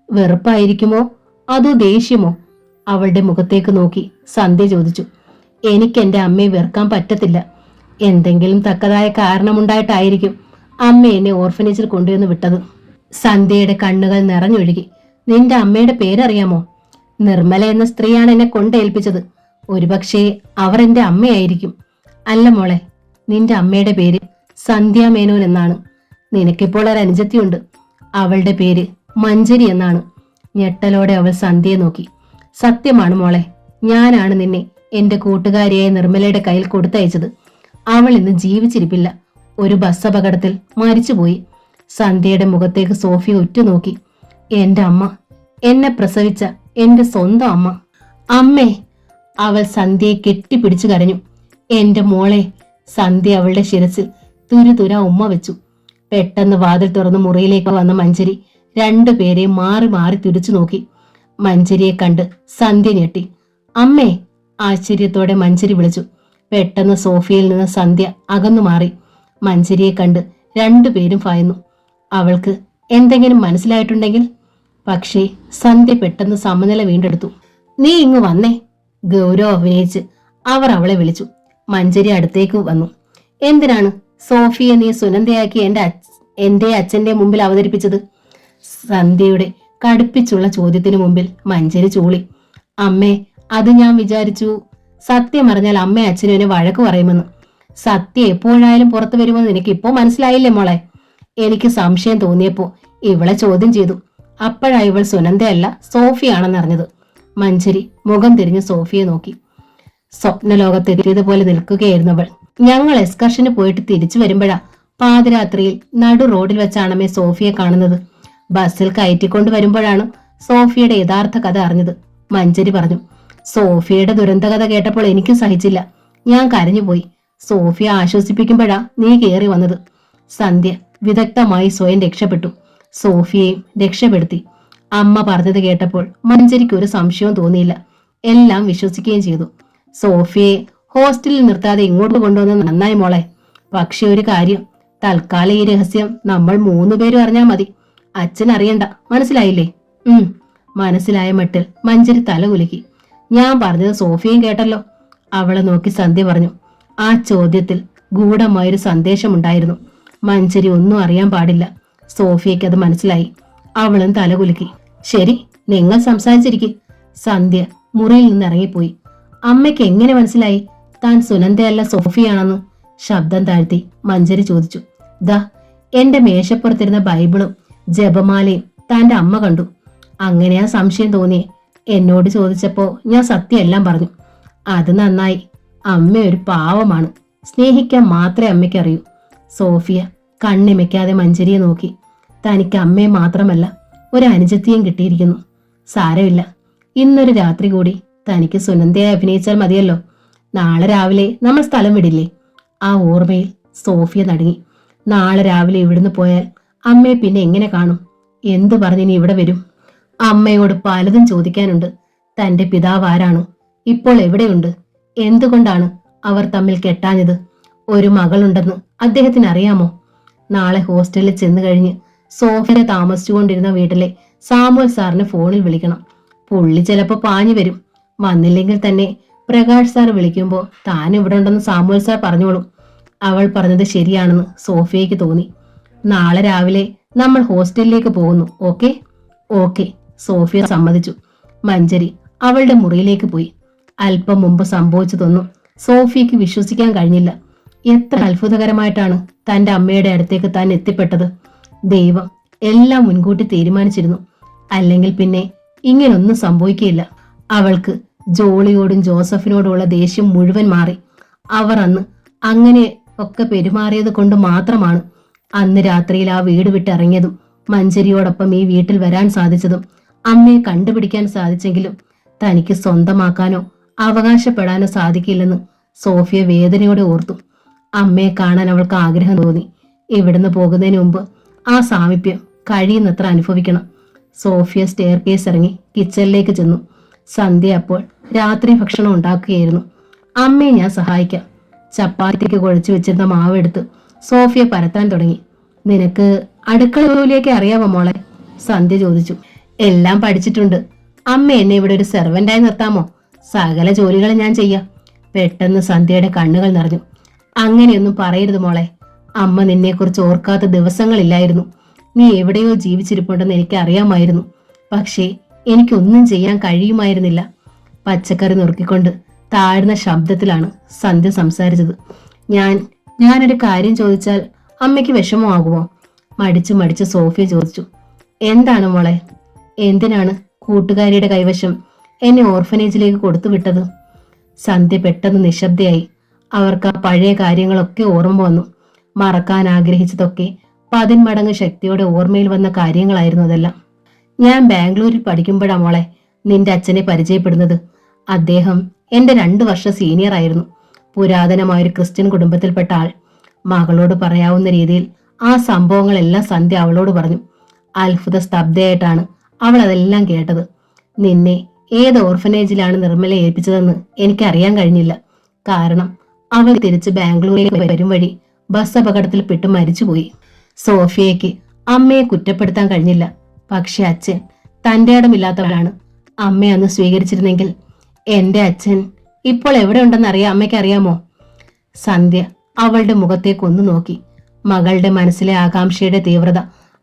വെറുപ്പായിരിക്കുമോ അതോ ദേഷ്യമോ? അവളുടെ മുഖത്തേക്ക് നോക്കി സന്ധ്യ ചോദിച്ചു. എനിക്ക് എന്റെ അമ്മയെ വെറുക്കാൻ പറ്റത്തില്ല. എന്തെങ്കിലും തക്കതായ കാരണമുണ്ടായിട്ടായിരിക്കും അമ്മ എന്നെ ഓർഫനേജിൽ കൊണ്ടുവന്ന് വിട്ടത്. സന്ധ്യയുടെ കണ്ണുകൾ നിറഞ്ഞൊഴുകി. നിന്റെ അമ്മയുടെ പേരറിയാമോ? നിർമ്മല എന്ന സ്ത്രീയാണ് എന്നെ കൊണ്ടേൽപ്പിച്ചത്. ഒരുപക്ഷെ അവർ എന്റെ അമ്മയായിരിക്കും. അല്ല മോളെ, നിന്റെ അമ്മയുടെ പേര് സന്ധ്യ മേനോൻ എന്നാണ്. നിനക്കിപ്പോൾ ഒരു അനുജത്തിയുണ്ട്. അവളുടെ പേര് മഞ്ജരി എന്നാണ്. ഞെട്ടലോടെ അവൾ സന്ധ്യയെ നോക്കി. സത്യമാണ് മോളെ, ഞാനാണ് നിന്നെ എന്റെ കൂട്ടുകാരിയായ നിർമ്മലയുടെ കയ്യിൽ കൊടുത്തയച്ചത്. അവൾ ഇന്ന് ജീവിച്ചിരിപ്പില്ല. ഒരു ബസ് അപകടത്തിൽ മരിച്ചുപോയി. സന്ധ്യയുടെ മുഖത്തേക്ക് സോഫിയ ഉറ്റുനോക്കി. എന്റെ അമ്മ, എന്നെ പ്രസവിച്ച എന്റെ സ്വന്തം അമ്മ. അമ്മേ! അവൾ സന്ധ്യയെ കെട്ടിപ്പിടിച്ചു കരഞ്ഞു. എന്റെ മോളെ! സന്ധ്യ അവളുടെ ശിരസിൽ തുരുതുര ഉമ്മ വെച്ചു. പെട്ടെന്ന് വാതിൽ തുറന്ന് മുറിയിലേക്ക് വന്ന മഞ്ജരി രണ്ടുപേരെയും മാറി മാറി തുരിച്ചു നോക്കി. മഞ്ജരിയെ കണ്ട് സന്ധ്യ ഞെട്ടി. അമ്മേ! ആശ്ചര്യത്തോടെ മഞ്ജരി വിളിച്ചു. പെട്ടെന്ന് സോഫിയയിൽ നിന്ന് സന്ധ്യ അകന്നു മാറി. മഞ്ജരിയെ കണ്ട് രണ്ടുപേരും ഭയന്നു. അവൾക്ക് എന്തെങ്കിലും മനസ്സിലായിട്ടുണ്ടെങ്കിൽ. പക്ഷേ സന്ധ്യ പെട്ടെന്ന് സമനില വീണ്ടെടുത്തു. നീ ഇങ്ങ് വന്നേ! ഗൗരവം അഭിനയിച്ച് അവർ അവളെ വിളിച്ചു. മഞ്ജരി അടുത്തേക്ക് വന്നു. എന്തിനാണ് സോഫിയെ നീ സുനന്ദയാക്കി എന്റെ അച്ഛന്റെ മുമ്പിൽ അവതരിപ്പിച്ചത്? സന്ധ്യയുടെ കടുപ്പിച്ചുള്ള ചോദ്യത്തിന് മുമ്പിൽ മഞ്ജരി ചൂളി. അമ്മേ, അത് ഞാൻ വിചാരിച്ചു. സത്യം അറിഞ്ഞാൽ അമ്മ അച്ഛനും എന്നെ വഴക്ക് പറയുമെന്ന്. സത്യം എപ്പോഴായാലും പുറത്തു വരുമെന്ന് എനിക്ക് ഇപ്പോ മനസ്സിലായില്ലേ മോളെ? എനിക്ക് സംശയം തോന്നിയപ്പോ ഇവളെ ചോദ്യം ചെയ്തു. അപ്പോഴാ ഇവൾ സുനന്ദയല്ല സോഫിയാണെന്ന് അറിഞ്ഞത്. മഞ്ജരി മുഖം തിരിഞ്ഞ് സോഫിയെ നോക്കി. സ്വപ്നലോകത്തെത്തിയതുപോലെ നിൽക്കുകയായിരുന്നു അവൾ. ഞങ്ങൾ എക്സ്കർഷന് പോയിട്ട് തിരിച്ചു വരുമ്പോഴാ പാതിരാത്രിയിൽ നടു റോഡിൽ വെച്ചാണമ്മേ സോഫിയെ കാണുന്നത്. ബസ്സിൽ കയറ്റിക്കൊണ്ട് വരുമ്പോഴാണ് സോഫിയുടെ യഥാർത്ഥ കഥ അറിഞ്ഞത്. മഞ്ജരി പറഞ്ഞു. സോഫിയുടെ ദുരന്ത കഥ കേട്ടപ്പോൾ എനിക്കും സഹിച്ചില്ല. ഞാൻ കരഞ്ഞുപോയി. സോഫിയെ ആശ്വസിപ്പിക്കുമ്പോഴാ നീ കയറി വന്നത്. സന്ധ്യ വിദഗ്ധമായി സ്വയം രക്ഷപ്പെട്ടു. സോഫിയെയും രക്ഷപ്പെടുത്തി. അമ്മ പറഞ്ഞത് കേട്ടപ്പോൾ മഞ്ജരിക്ക് ഒരു സംശയവും തോന്നിയില്ല. എല്ലാം വിശ്വസിക്കുകയും ചെയ്തു. സോഫിയെ ഹോസ്റ്റലിൽ നിർത്താതെ ഇങ്ങോട്ട് കൊണ്ടുവന്നത് നന്നായി മോളെ. പക്ഷെ ഒരു കാര്യം, തൽക്കാലം ഈ രഹസ്യം നമ്മൾ 3 പേരും അറിഞ്ഞാൽ മതി. അച്ഛൻ അറിയണ്ട. മനസ്സിലായില്ലേ? മനസ്സിലായ മട്ടിൽ മഞ്ജരി തല കുലുക്കി. ഞാൻ പറഞ്ഞത് സോഫിയും കേട്ടല്ലോ. അവളെ നോക്കി സന്ധ്യ പറഞ്ഞു. ആ ചോദ്യത്തിൽ ഗൂഢമായൊരു സന്ദേശമുണ്ടായിരുന്നു. മഞ്ജരി ഒന്നും അറിയാൻ പാടില്ല. സോഫിയയ്ക്ക് അത് മനസ്സിലായി. അവളും തല കുലുക്കി. ശരി, നിങ്ങൾ സംസാരിച്ചിരിക്കും. സന്ധ്യ മുറിയിൽ നിന്ന് ഇറങ്ങിപ്പോയി. അമ്മയ്ക്ക് എങ്ങനെ മനസ്സിലായി താൻ സുനന്ദയല്ല സോഫിയാണെന്ന്? ശബ്ദം താഴ്ത്തി മഞ്ജരി ചോദിച്ചു. ദാ എന്റെ മേശപ്പുറത്തിരുന്ന ബൈബിളും ജപമാലയും തന്റെ അമ്മ കണ്ടു. അങ്ങനെയാ സംശയം തോന്നിയേ. എന്നോട് ചോദിച്ചപ്പോ ഞാൻ സത്യമെല്ലാം പറഞ്ഞു. അത് നന്നായി. അമ്മ ഒരു പാവമാണ്. സ്നേഹിക്കാൻ മാത്രമേ അമ്മയ്ക്ക് അറിയൂ. സോഫിയ കണ്ണിമയ്ക്കാതെ മഞ്ജരിയെ നോക്കി. തനിക്ക് അമ്മയെ മാത്രമല്ല ഒരു അനുജത്തിയും കിട്ടിയിരിക്കുന്നു. സാരമില്ല, ഇന്നൊരു രാത്രി കൂടി തനിക്ക് സുനന്ദയെ അഭിനയിച്ചാൽ മതിയല്ലോ. നാളെ രാവിലെ നമ്മൾ സ്ഥലം വിടില്ലേ? ആ ഓർമ്മയിൽ സോഫിയ നടുങ്ങി. നാളെ രാവിലെ ഇവിടുന്ന് പോയാൽ അമ്മയെ പിന്നെ എങ്ങനെ കാണും? എന്തു പറഞ്ഞിനി ഇവിടെ വരും? അമ്മയോട് പലതും ചോദിക്കാനുണ്ട്. തന്റെ പിതാവ് ആരാണ്? ഇപ്പോൾ എവിടെയുണ്ട്? എന്തുകൊണ്ടാണ് അവർ തമ്മിൽ കെട്ടാഞ്ഞത്? ഒരു മകളുണ്ടെന്ന് അദ്ദേഹത്തിന് അറിയാമോ? നാളെ ഹോസ്റ്റലിൽ ചെന്നു കഴിഞ്ഞ് സോഫിയ താമസിച്ചുകൊണ്ടിരുന്ന വീട്ടിലെ സാമുവൽ സാറിന് ഫോണിൽ വിളിക്കണം. പുള്ളി ചിലപ്പോ പാഞ്ഞു വരും. വന്നില്ലെങ്കിൽ തന്നെ പ്രകാശ് സാർ വിളിക്കുമ്പോൾ താൻ ഇവിടെ ഉണ്ടെന്ന് സാമുവൽ സാർ പറഞ്ഞോളും. അവൾ പറഞ്ഞത് ശരിയാണെന്ന് സോഫിയയ്ക്ക് തോന്നി. നാളെ രാവിലെ നമ്മൾ ഹോസ്റ്റലിലേക്ക് പോകുന്നു. ഓക്കെ? ഓക്കെ, സോഫിയ സമ്മതിച്ചു. മഞ്ജരി അവളുടെ മുറിയിലേക്ക് പോയി. അല്പം മുമ്പ് സംഭവിച്ചതൊന്നും സോഫിയയ്ക്ക് വിശ്വസിക്കാൻ കഴിഞ്ഞില്ല. എത്ര അത്ഭുതകരമായിട്ടാണ് തന്റെ അമ്മയുടെ അടുത്തേക്ക് താൻ എത്തിപ്പെട്ടത്. ദൈവം എല്ലാം മുൻകൂട്ടി തീരുമാനിച്ചിരുന്നു. അല്ലെങ്കിൽ പിന്നെ ഇങ്ങനൊന്നും സംഭവിക്കുകയില്ല. അവൾക്ക് ജോളിയോടും ജോസഫിനോടുമുള്ള ദേഷ്യം മുഴുവൻ മാറി. അവർ അന്ന് അങ്ങനെ ഒക്കെ പെരുമാറിയത് കൊണ്ട് മാത്രമാണ് അന്ന് രാത്രിയിൽ ആ വീട് വിട്ടിറങ്ങിയതും മഞ്ജരിയോടൊപ്പം ഈ വീട്ടിൽ വരാൻ സാധിച്ചതും. അമ്മയെ കണ്ടുപിടിക്കാൻ സാധിച്ചെങ്കിലും തനിക്ക് സ്വന്തമാക്കാനോ അവകാശപ്പെടാനോ സാധിക്കില്ലെന്ന് സോഫിയ വേദനയോടെ ഓർത്തു. അമ്മയെ കാണാൻ അവൾക്ക് ആഗ്രഹം തോന്നി. ഇവിടുന്ന് പോകുന്നതിന് മുമ്പ് ആ സാമീപ്യം കഴിയുന്നത്ര അനുഭവിക്കണം. സോഫിയ സ്റ്റെയർ കേസ് ഇറങ്ങി കിച്ചണിലേക്ക് ചെന്നു. സന്ധ്യ അപ്പോൾ രാത്രി ഭക്ഷണം ഉണ്ടാക്കുകയായിരുന്നു. അമ്മയെ ഞാൻ സഹായിക്കാം. ചപ്പാത്തിക്ക് കുഴച്ചു വെച്ചിരുന്ന മാവെടുത്ത് സോഫിയ പരത്താൻ തുടങ്ങി. നിനക്ക് അടുക്കള ജോലിയൊക്കെ അറിയാമോ മോളെ? സന്ധ്യ ചോദിച്ചു. എല്ലാം പഠിച്ചിട്ടുണ്ട്. അമ്മ എന്നെ ഇവിടെ ഒരു സെർവന്റായി നിർത്താമോ? സകല ജോലികളും ഞാൻ ചെയ്യാം. പെട്ടെന്ന് സന്ധ്യയുടെ കണ്ണുകൾ നിറഞ്ഞു. അങ്ങനെയൊന്നും പറയരുത് മോളെ. അമ്മ നിന്നെക്കുറിച്ച് ഓർക്കാത്ത ദിവസങ്ങളില്ലായിരുന്നു. നീ എവിടെയോ ജീവിച്ചിരിപ്പുണ്ടെന്ന് എനിക്ക് അറിയാമായിരുന്നു. പക്ഷേ എനിക്കൊന്നും ചെയ്യാൻ കഴിയുമായിരുന്നില്ല. പച്ചക്കറി നുറുക്കിക്കൊണ്ട് താഴ്ന്ന ശബ്ദത്തിലാണ് സന്ധ്യ സംസാരിച്ചത്. ഞാനൊരു കാര്യം ചോദിച്ചാൽ അമ്മയ്ക്ക് വിഷമമാകുമോ? മടിച്ചു സോഫിയ ചോദിച്ചു. എന്താണ് മോളെ? എന്തിനാണ് കൂട്ടുകാരിയുടെ കൈവശം എന്നെ ഓർഫനേജിലേക്ക് കൊടുത്തുവിട്ടത്? സന്ധ്യ പെട്ടെന്ന് നിശബ്ദയായി. അവർക്ക് ആ പഴയ കാര്യങ്ങളൊക്കെ ഓർമ്മ വന്നു. മറക്കാൻ ആഗ്രഹിച്ചതൊക്കെ 10 മടങ്ങ് ശക്തിയോടെ ഓർമ്മയിൽ വന്ന കാര്യങ്ങളായിരുന്നു അതെല്ലാം. ഞാൻ ബാംഗ്ലൂരിൽ പഠിക്കുമ്പോഴാ മോളെ നിന്റെ അച്ഛനെ പരിചയപ്പെടുന്നത്. അദ്ദേഹം എന്റെ 2 വർഷം സീനിയർ ആയിരുന്നു. പുരാതനമായൊരു ക്രിസ്ത്യൻ കുടുംബത്തിൽപ്പെട്ട ആൾ. മകളോട് പറയാവുന്ന രീതിയിൽ ആ സംഭവങ്ങളെല്ലാം സന്ധ്യ അവളോട് പറഞ്ഞു. അത്ഭുത സ്തബ്ധയായിട്ടാണ് അവൾ അതെല്ലാം കേട്ടത്. നിന്നെ ഏത് ഓർഫനേജിലാണ് നിർമ്മല ഏൽപ്പിച്ചതെന്ന് എനിക്കറിയാൻ കഴിഞ്ഞില്ല. കാരണം അവൾ തിരിച്ച് ബാംഗ്ലൂരിലേക്ക് വരും വഴി ബസ് അപകടത്തിൽ പെട്ട് മരിച്ചുപോയി. സോഫിയയ്ക്ക് അമ്മയെ കുറ്റപ്പെടുത്താൻ കഴിഞ്ഞില്ല. പക്ഷെ അച്ഛൻ തന്റെ ഇടമില്ലാത്തവരാണ്. അമ്മയെ അന്ന് സ്വീകരിച്ചിരുന്നെങ്കിൽ എന്റെ അച്ഛൻ ഇപ്പോൾ എവിടെ ഉണ്ടെന്ന് അമ്മയ്ക്ക് അറിയാമോ? സന്ധ്യ അവളുടെ മുഖത്തേക്ക് ഒന്ന് നോക്കി. മകളുടെ മനസ്സിലെ ആകാംക്ഷയുടെ തീവ്രത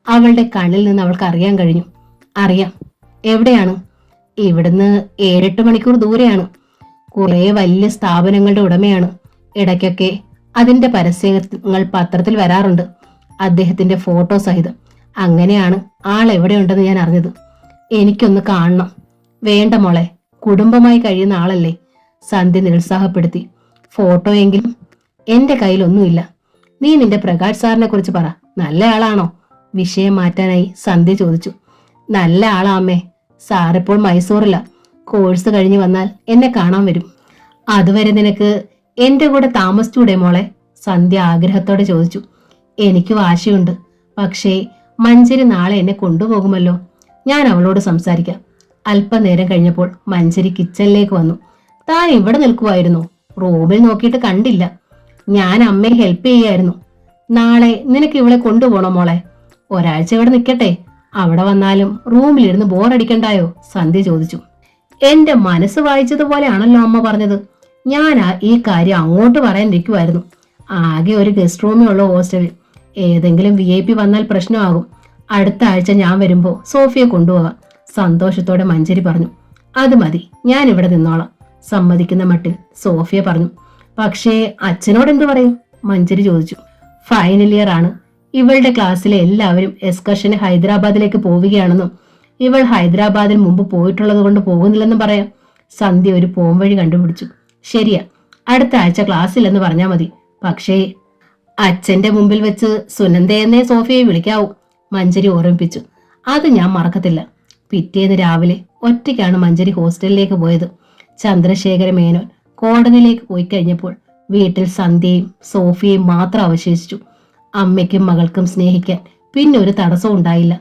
അവളുടെ കണ്ണിൽ നിന്ന് അവൾക്ക് അറിയാൻ കഴിഞ്ഞു. അറിയാം. എവിടെയാണ്? ഇവിടുന്ന് 7-8 മണിക്കൂർ ദൂരെയാണ്. കുറെ വലിയ സ്ഥാപനങ്ങളുടെ ഉടമയാണ്. ഇടയ്ക്കൊക്കെ അതിന്റെ പരസ്യങ്ങൾ പത്രത്തിൽ വരാറുണ്ട്, അദ്ദേഹത്തിന്റെ ഫോട്ടോ സഹിതം. അങ്ങനെയാണ് ആൾ എവിടെയുണ്ടെന്ന് ഞാൻ അറിഞ്ഞത്. എനിക്കൊന്ന് കാണണം. വേണ്ട മോളെ, കുടുംബമായി കഴിയുന്ന ആളല്ലേ, സന്ധ്യ നിരുത്സാഹപ്പെടുത്തി. ഫോട്ടോ എങ്കിലും എന്റെ കയ്യിലൊന്നുമില്ല. നീ നിന്റെ പ്രകാശ് സാറിനെ കുറിച്ച് പറ, നല്ല ആളാണോ? വിഷയം മാറ്റാനായി സന്ധ്യ ചോദിച്ചു. നല്ല ആളാ അമ്മേ. സാറിപ്പോൾ മൈസൂറില്ല. കോഴ്സ് കഴിഞ്ഞ് വന്നാൽ എന്നെ കാണാൻ വരും. അതുവരെ നിനക്ക് എന്റെ കൂടെ താമസിച്ചൂടെ മോളെ? സന്ധ്യ ആഗ്രഹത്തോടെ ചോദിച്ചു. എനിക്ക് വാശിയുണ്ട്, പക്ഷേ മഞ്ചരി നാളെ എന്നെ കൊണ്ടുപോകുമല്ലോ. ഞാൻ അവളോട് സംസാരിക്കാം. അല്പനേരം കഴിഞ്ഞപ്പോൾ മഞ്ചരി കിച്ചണിലേക്ക് വന്നു. താൻ ഇവിടെ നിൽക്കുമായിരുന്നു? റൂമിൽ നോക്കിയിട്ട് കണ്ടില്ല. ഞാൻ അമ്മയെ ഹെൽപ്പ് ചെയ്യായിരുന്നു. നാളെ നിനക്ക് ഇവളെ കൊണ്ടുപോകണോ മോളെ? ഒരാഴ്ച ഇവിടെ നിൽക്കട്ടെ. അവിടെ വന്നാലും റൂമിലിരുന്ന് ബോറടിക്കണ്ടായോ? സന്ധ്യ ചോദിച്ചു. എന്റെ മനസ്സ് വായിച്ചതുപോലെയാണല്ലോ അമ്മ പറഞ്ഞത്. ഞാനാ ഈ കാര്യം അങ്ങോട്ട് പറയാനിരിക്കുമായിരുന്നു. ആകെ ഒരു ഗസ്റ്റ് റൂമേ ഉള്ളൂ ഹോസ്റ്റലിൽ. ഏതെങ്കിലും VIP വന്നാൽ പ്രശ്നമാകും. അടുത്ത ആഴ്ച ഞാൻ വരുമ്പോ സോഫിയെ കൊണ്ടുപോകാം. സന്തോഷത്തോടെ മഞ്ചരി പറഞ്ഞു. അത് മതി, ഞാൻ ഇവിടെ നിന്നോളാം. സമ്മതിക്കുന്ന മട്ടിൽ സോഫിയ പറഞ്ഞു. പക്ഷേ അച്ഛനോട് എന്തു പറയും? മഞ്ചരി ചോദിച്ചു. ഫൈനൽ ഇയർ ആണ്. ഇവളുടെ ക്ലാസ്സിലെ എല്ലാവരും എക്സ്കർഷന് ഹൈദരാബാദിലേക്ക് പോവുകയാണെന്നും ഇവൾ ഹൈദരാബാദിൽ മുമ്പ് പോയിട്ടുള്ളത് കൊണ്ട് പോകുന്നില്ലെന്നും പറയാം. സന്ധ്യ ഒരു പോംവഴി കണ്ടുപിടിച്ചു. ശരിയാ, അടുത്ത ആഴ്ച ക്ലാസ്സില്ലെന്ന് പറഞ്ഞാൽ മതി. പക്ഷേ അച്ഛന്റെ മുമ്പിൽ വെച്ച് സുനന്ദയെന്നേ സോഫിയെ വിളിക്കാവൂ, മഞ്ചരി ഓർമ്മിപ്പിച്ചു. അത് ഞാൻ മറക്കത്തില്ല. പിറ്റേന്ന് രാവിലെ ഒറ്റയ്ക്കാണ് മഞ്ചരി ഹോസ്റ്റലിലേക്ക് പോയത്. ചന്ദ്രശേഖര മേനോൻ കോടതിയിലേക്ക് പോയി കഴിഞ്ഞപ്പോൾ വീട്ടിൽ സന്ധ്യയും സോഫിയയും മാത്രം അവശേഷിച്ചു. അമ്മയ്ക്കും മകൾക്കും സ്നേഹിക്കാൻ പിന്നെ ഒരു തടസ്സവും ഉണ്ടായില്ല.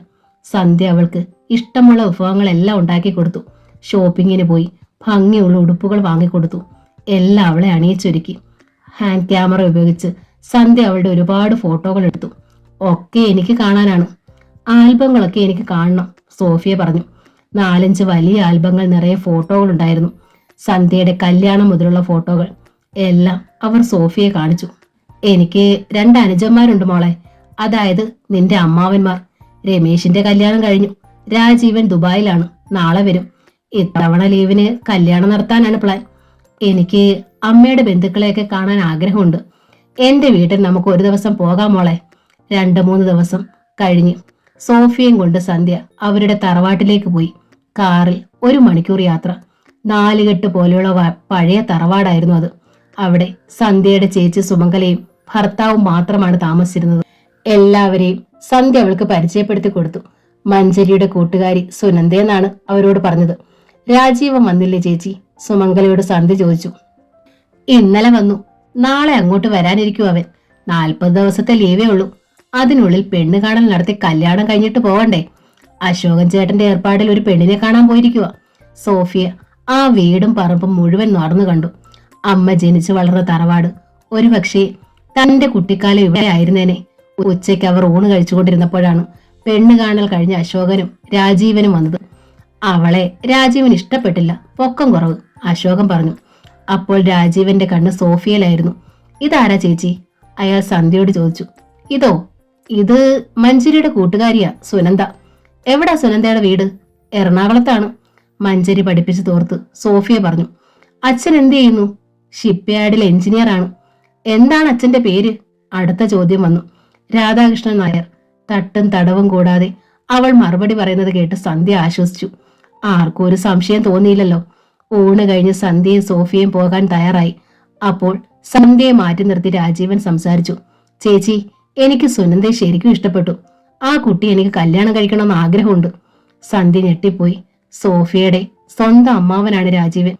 സന്ധ്യ അവൾക്ക് ഇഷ്ടമുള്ള വിഭവങ്ങളെല്ലാം ഉണ്ടാക്കി കൊടുത്തു. ഷോപ്പിങ്ങിന് പോയി ഭംഗിയുള്ള ഉടുപ്പുകൾ വാങ്ങിക്കൊടുത്തു. എല്ലാം അവളെ അണിയിച്ചൊരുക്കി. ഹാൻഡ് ക്യാമറ ഉപയോഗിച്ച് സന്ധ്യ അവളുടെ ഒരുപാട് ഫോട്ടോകൾ എടുത്തു. ഒക്കെ എനിക്ക് കാണാനാണ്. ആൽബങ്ങളൊക്കെ എനിക്ക് കാണണം, സോഫിയ പറഞ്ഞു. 4-5 വലിയ ആൽബങ്ങൾ നിറയെ ഫോട്ടോകൾ ഉണ്ടായിരുന്നു. സന്ധ്യയുടെ കല്യാണം മുതലുള്ള ഫോട്ടോകൾ എല്ലാം അവർ സോഫിയെ കാണിച്ചു. എനിക്ക് 2 അനുജന്മാരുണ്ട് മോളെ, അതായത് നിന്റെ അമ്മാവന്മാർ. രമേശിന്റെ കല്യാണം കഴിഞ്ഞു. രാജീവൻ ദുബായിലാണ്, നാളെ വരും. ഇത്തവണ ലീവിന് കല്യാണം നടത്താനാണ് പ്ലാൻ. എനിക്ക് അമ്മയുടെ ബന്ധുക്കളെയൊക്കെ കാണാൻ ആഗ്രഹമുണ്ട്. എന്റെ വീട്ടിൽ നമുക്ക് ഒരു ദിവസം പോകാം മോളെ. 2-3 ദിവസം കഴിഞ്ഞ് സോഫിയയും കൊണ്ട് സന്ധ്യ അവരുടെ തറവാട്ടിലേക്ക് പോയി. കാറിൽ 1 മണിക്കൂർ യാത്ര. 4 കെട്ട് പോലെയുള്ള പഴയ തറവാടായിരുന്നു അത്. അവിടെ സന്ധ്യയുടെ ചേച്ചി സുമംഗലയും ഭർത്താവും മാത്രമാണ് താമസിച്ചിരുന്നത്. എല്ലാവരെയും സന്ധ്യ അവൾക്ക് പരിചയപ്പെടുത്തി കൊടുത്തു. മഞ്ചരിയുടെ കൂട്ടുകാരി സുനന്ദയെന്നാണ് അവരോട് പറഞ്ഞത്. രാജീവൻ വന്നില്ലേ ചേച്ചി? സുമംഗലയോട് സന്ധ്യ ചോദിച്ചു. ഇന്നലെ വന്നു, നാളെ അങ്ങോട്ട് വരാനിരിക്കും അവൻ. 40 ദിവസത്തെ ലീവേ ഉള്ളൂ. അതിനുള്ളിൽ പെണ്ണ് കാണൽ നടത്തി കല്യാണം കഴിഞ്ഞിട്ട് പോവണ്ടേ? അശോകൻ ചേട്ടന്റെ ഏർപ്പാടിൽ ഒരു പെണ്ണിനെ കാണാൻ പോയിരിക്കുക. സോഫിയ ആ വീടും പറമ്പും മുഴുവൻ നടന്നു കണ്ടു. അമ്മ ജനിച്ചു വളർന്ന തറവാട് ഒരുപക്ഷെ തന്റെ കുട്ടിക്കാലം ഇവിടെ ആയിരുന്നേനെ. ഉച്ചയ്ക്ക് അവർ ഊണ് കഴിച്ചുകൊണ്ടിരുന്നപ്പോഴാണ് പെണ്ണ് കാണൽ കഴിഞ്ഞ അശോകനും രാജീവനും വന്നത്. അവളെ രാജീവൻ ഇഷ്ടപ്പെട്ടില്ല, പൊക്കം കുറവ്, അശോകൻ പറഞ്ഞു. അപ്പോൾ രാജീവന്റെ കണ്ണ് സോഫിയയിലായിരുന്നു. ഇതാരാ ചേച്ചി? അയാൾ സന്ധ്യയോട് ചോദിച്ചു. ഇത് മഞ്ചരിയുടെ കൂട്ടുകാരിയാ, സുനന്ദ. എവിടാ സുനന്ദയുടെ വീട്? എറണാകുളത്താണ്. മഞ്ചരി പഠിപ്പിച്ചു തോർത്ത് സോഫിയ പറഞ്ഞു. അച്ഛൻ എന്ത് ചെയ്യുന്നു? ഷിപ്പ്യാർഡിൽ എഞ്ചിനീയർ ആണ്. എന്താണ് അച്ഛന്റെ പേര്? അടുത്ത ചോദ്യം വന്നു. രാധാകൃഷ്ണൻ നായർ. തട്ടും തടവും കൂടാതെ അവൾ മറുപടി പറയുന്നത് കേട്ട് സന്ധ്യ ആശ്വസിച്ചു. ആർക്കും ഒരു സംശയം തോന്നിയില്ലല്ലോ. ഊണ് കഴിഞ്ഞ് സന്ധ്യയും സോഫിയയും പോകാൻ തയ്യാറായി. അപ്പോൾ സന്ധ്യയെ മാറ്റി നിർത്തി രാജീവൻ സംസാരിച്ചു. ചേച്ചി, എനിക്ക് സുനന്ദയെ ശരിക്കും ഇഷ്ടപ്പെട്ടു. ആ കുട്ടി എനിക്ക് കല്യാണം കഴിക്കണമെന്ന് ആഗ്രഹമുണ്ട്. സന്ധ്യ ഞെട്ടിപ്പോയി. സോഫിയയുടെ സ്വന്തം അമ്മാവനാണ് രാജീവൻ.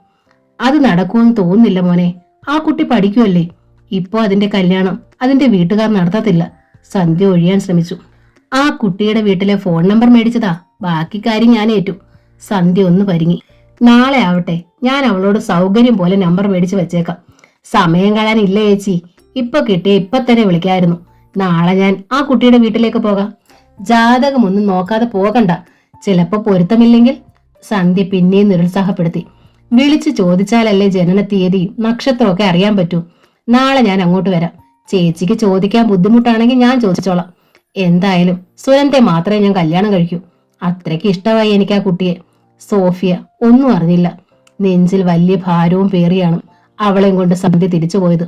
അത് നടക്കുമെന്ന് തോന്നുന്നില്ല മോനെ. ആ കുട്ടി പഠിക്കുമല്ലേ. ഇപ്പോ അതിന്റെ കല്യാണം അതിന്റെ വീട്ടുകാർ നടത്തത്തില്ല. സന്ധ്യ ഒഴിയാൻ ശ്രമിച്ചു. ആ കുട്ടിയുടെ വീട്ടിലെ ഫോൺ നമ്പർ മേടിച്ചതാ. ബാക്കി കാര്യം ഞാൻ ഏറ്റു. സന്ധ്യ ഒന്ന് പരിങ്ങി. നാളെ ആവട്ടെ, ഞാൻ അവളോട് സൗകര്യം പോലെ നമ്പർ മേടിച്ച് വെച്ചേക്കാം. സമയം കളയാനില്ല ചേച്ചി. ഇപ്പൊ കിട്ടിയ ഇപ്പൊ തന്നെ വിളിക്കായിരുന്നു. നാളെ ഞാൻ ആ കുട്ടിയുടെ വീട്ടിലേക്ക് പോകാം. ജാതകം ഒന്നും നോക്കാതെ പോകണ്ട, ചിലപ്പോ പൊരുത്തമില്ലെങ്കിൽ. സന്ധ്യ പിന്നെയും നിരുത്സാഹപ്പെടുത്തി. വിളിച്ചു ചോദിച്ചാലല്ലേ ജനന തീയതിയും നക്ഷത്രമൊക്കെ അറിയാൻ പറ്റൂ. നാളെ ഞാൻ അങ്ങോട്ട് വരാം. ചേച്ചിക്ക് ചോദിക്കാൻ ബുദ്ധിമുട്ടാണെങ്കിൽ ഞാൻ ചോദിച്ചോളാം. എന്തായാലും സുനന്ദയെ മാത്രമേ ഞാൻ കല്യാണം കഴിക്കൂ. അത്രയ്ക്ക് ഇഷ്ടമായി എനിക്ക് ആ കുട്ടിയെ. സോഫിയ ഒന്നും അറിഞ്ഞില്ല. നെഞ്ചിൽ വലിയ ഭാരവും പേറിയാണ് അവളെയും കൊണ്ട് സന്ധ്യ തിരിച്ചുപോയത്.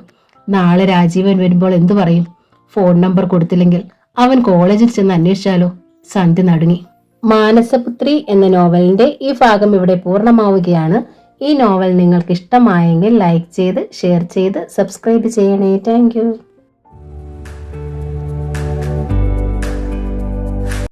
നാളെ രാജീവൻ വരുമ്പോൾ എന്തു പറയും? ഫോൺ നമ്പർ കൊടുത്തില്ലെങ്കിൽ അവൻ കോളേജിൽ ചെന്ന് അന്വേഷിച്ചാലോ? സന്ധ്യ നടുങ്ങി. മാനസപുത്രി എന്ന നോവലിന്റെ ഈ ഭാഗം ഇവിടെ പൂർണ്ണമാവുകയാണ്. ഈ നോവൽ നിങ്ങൾക്ക് ഇഷ്ടമായെങ്കിൽ ലൈക്ക് ചെയ്ത് ഷെയർ ചെയ്ത് സബ്സ്ക്രൈബ് ചെയ്യണേ. താങ്ക്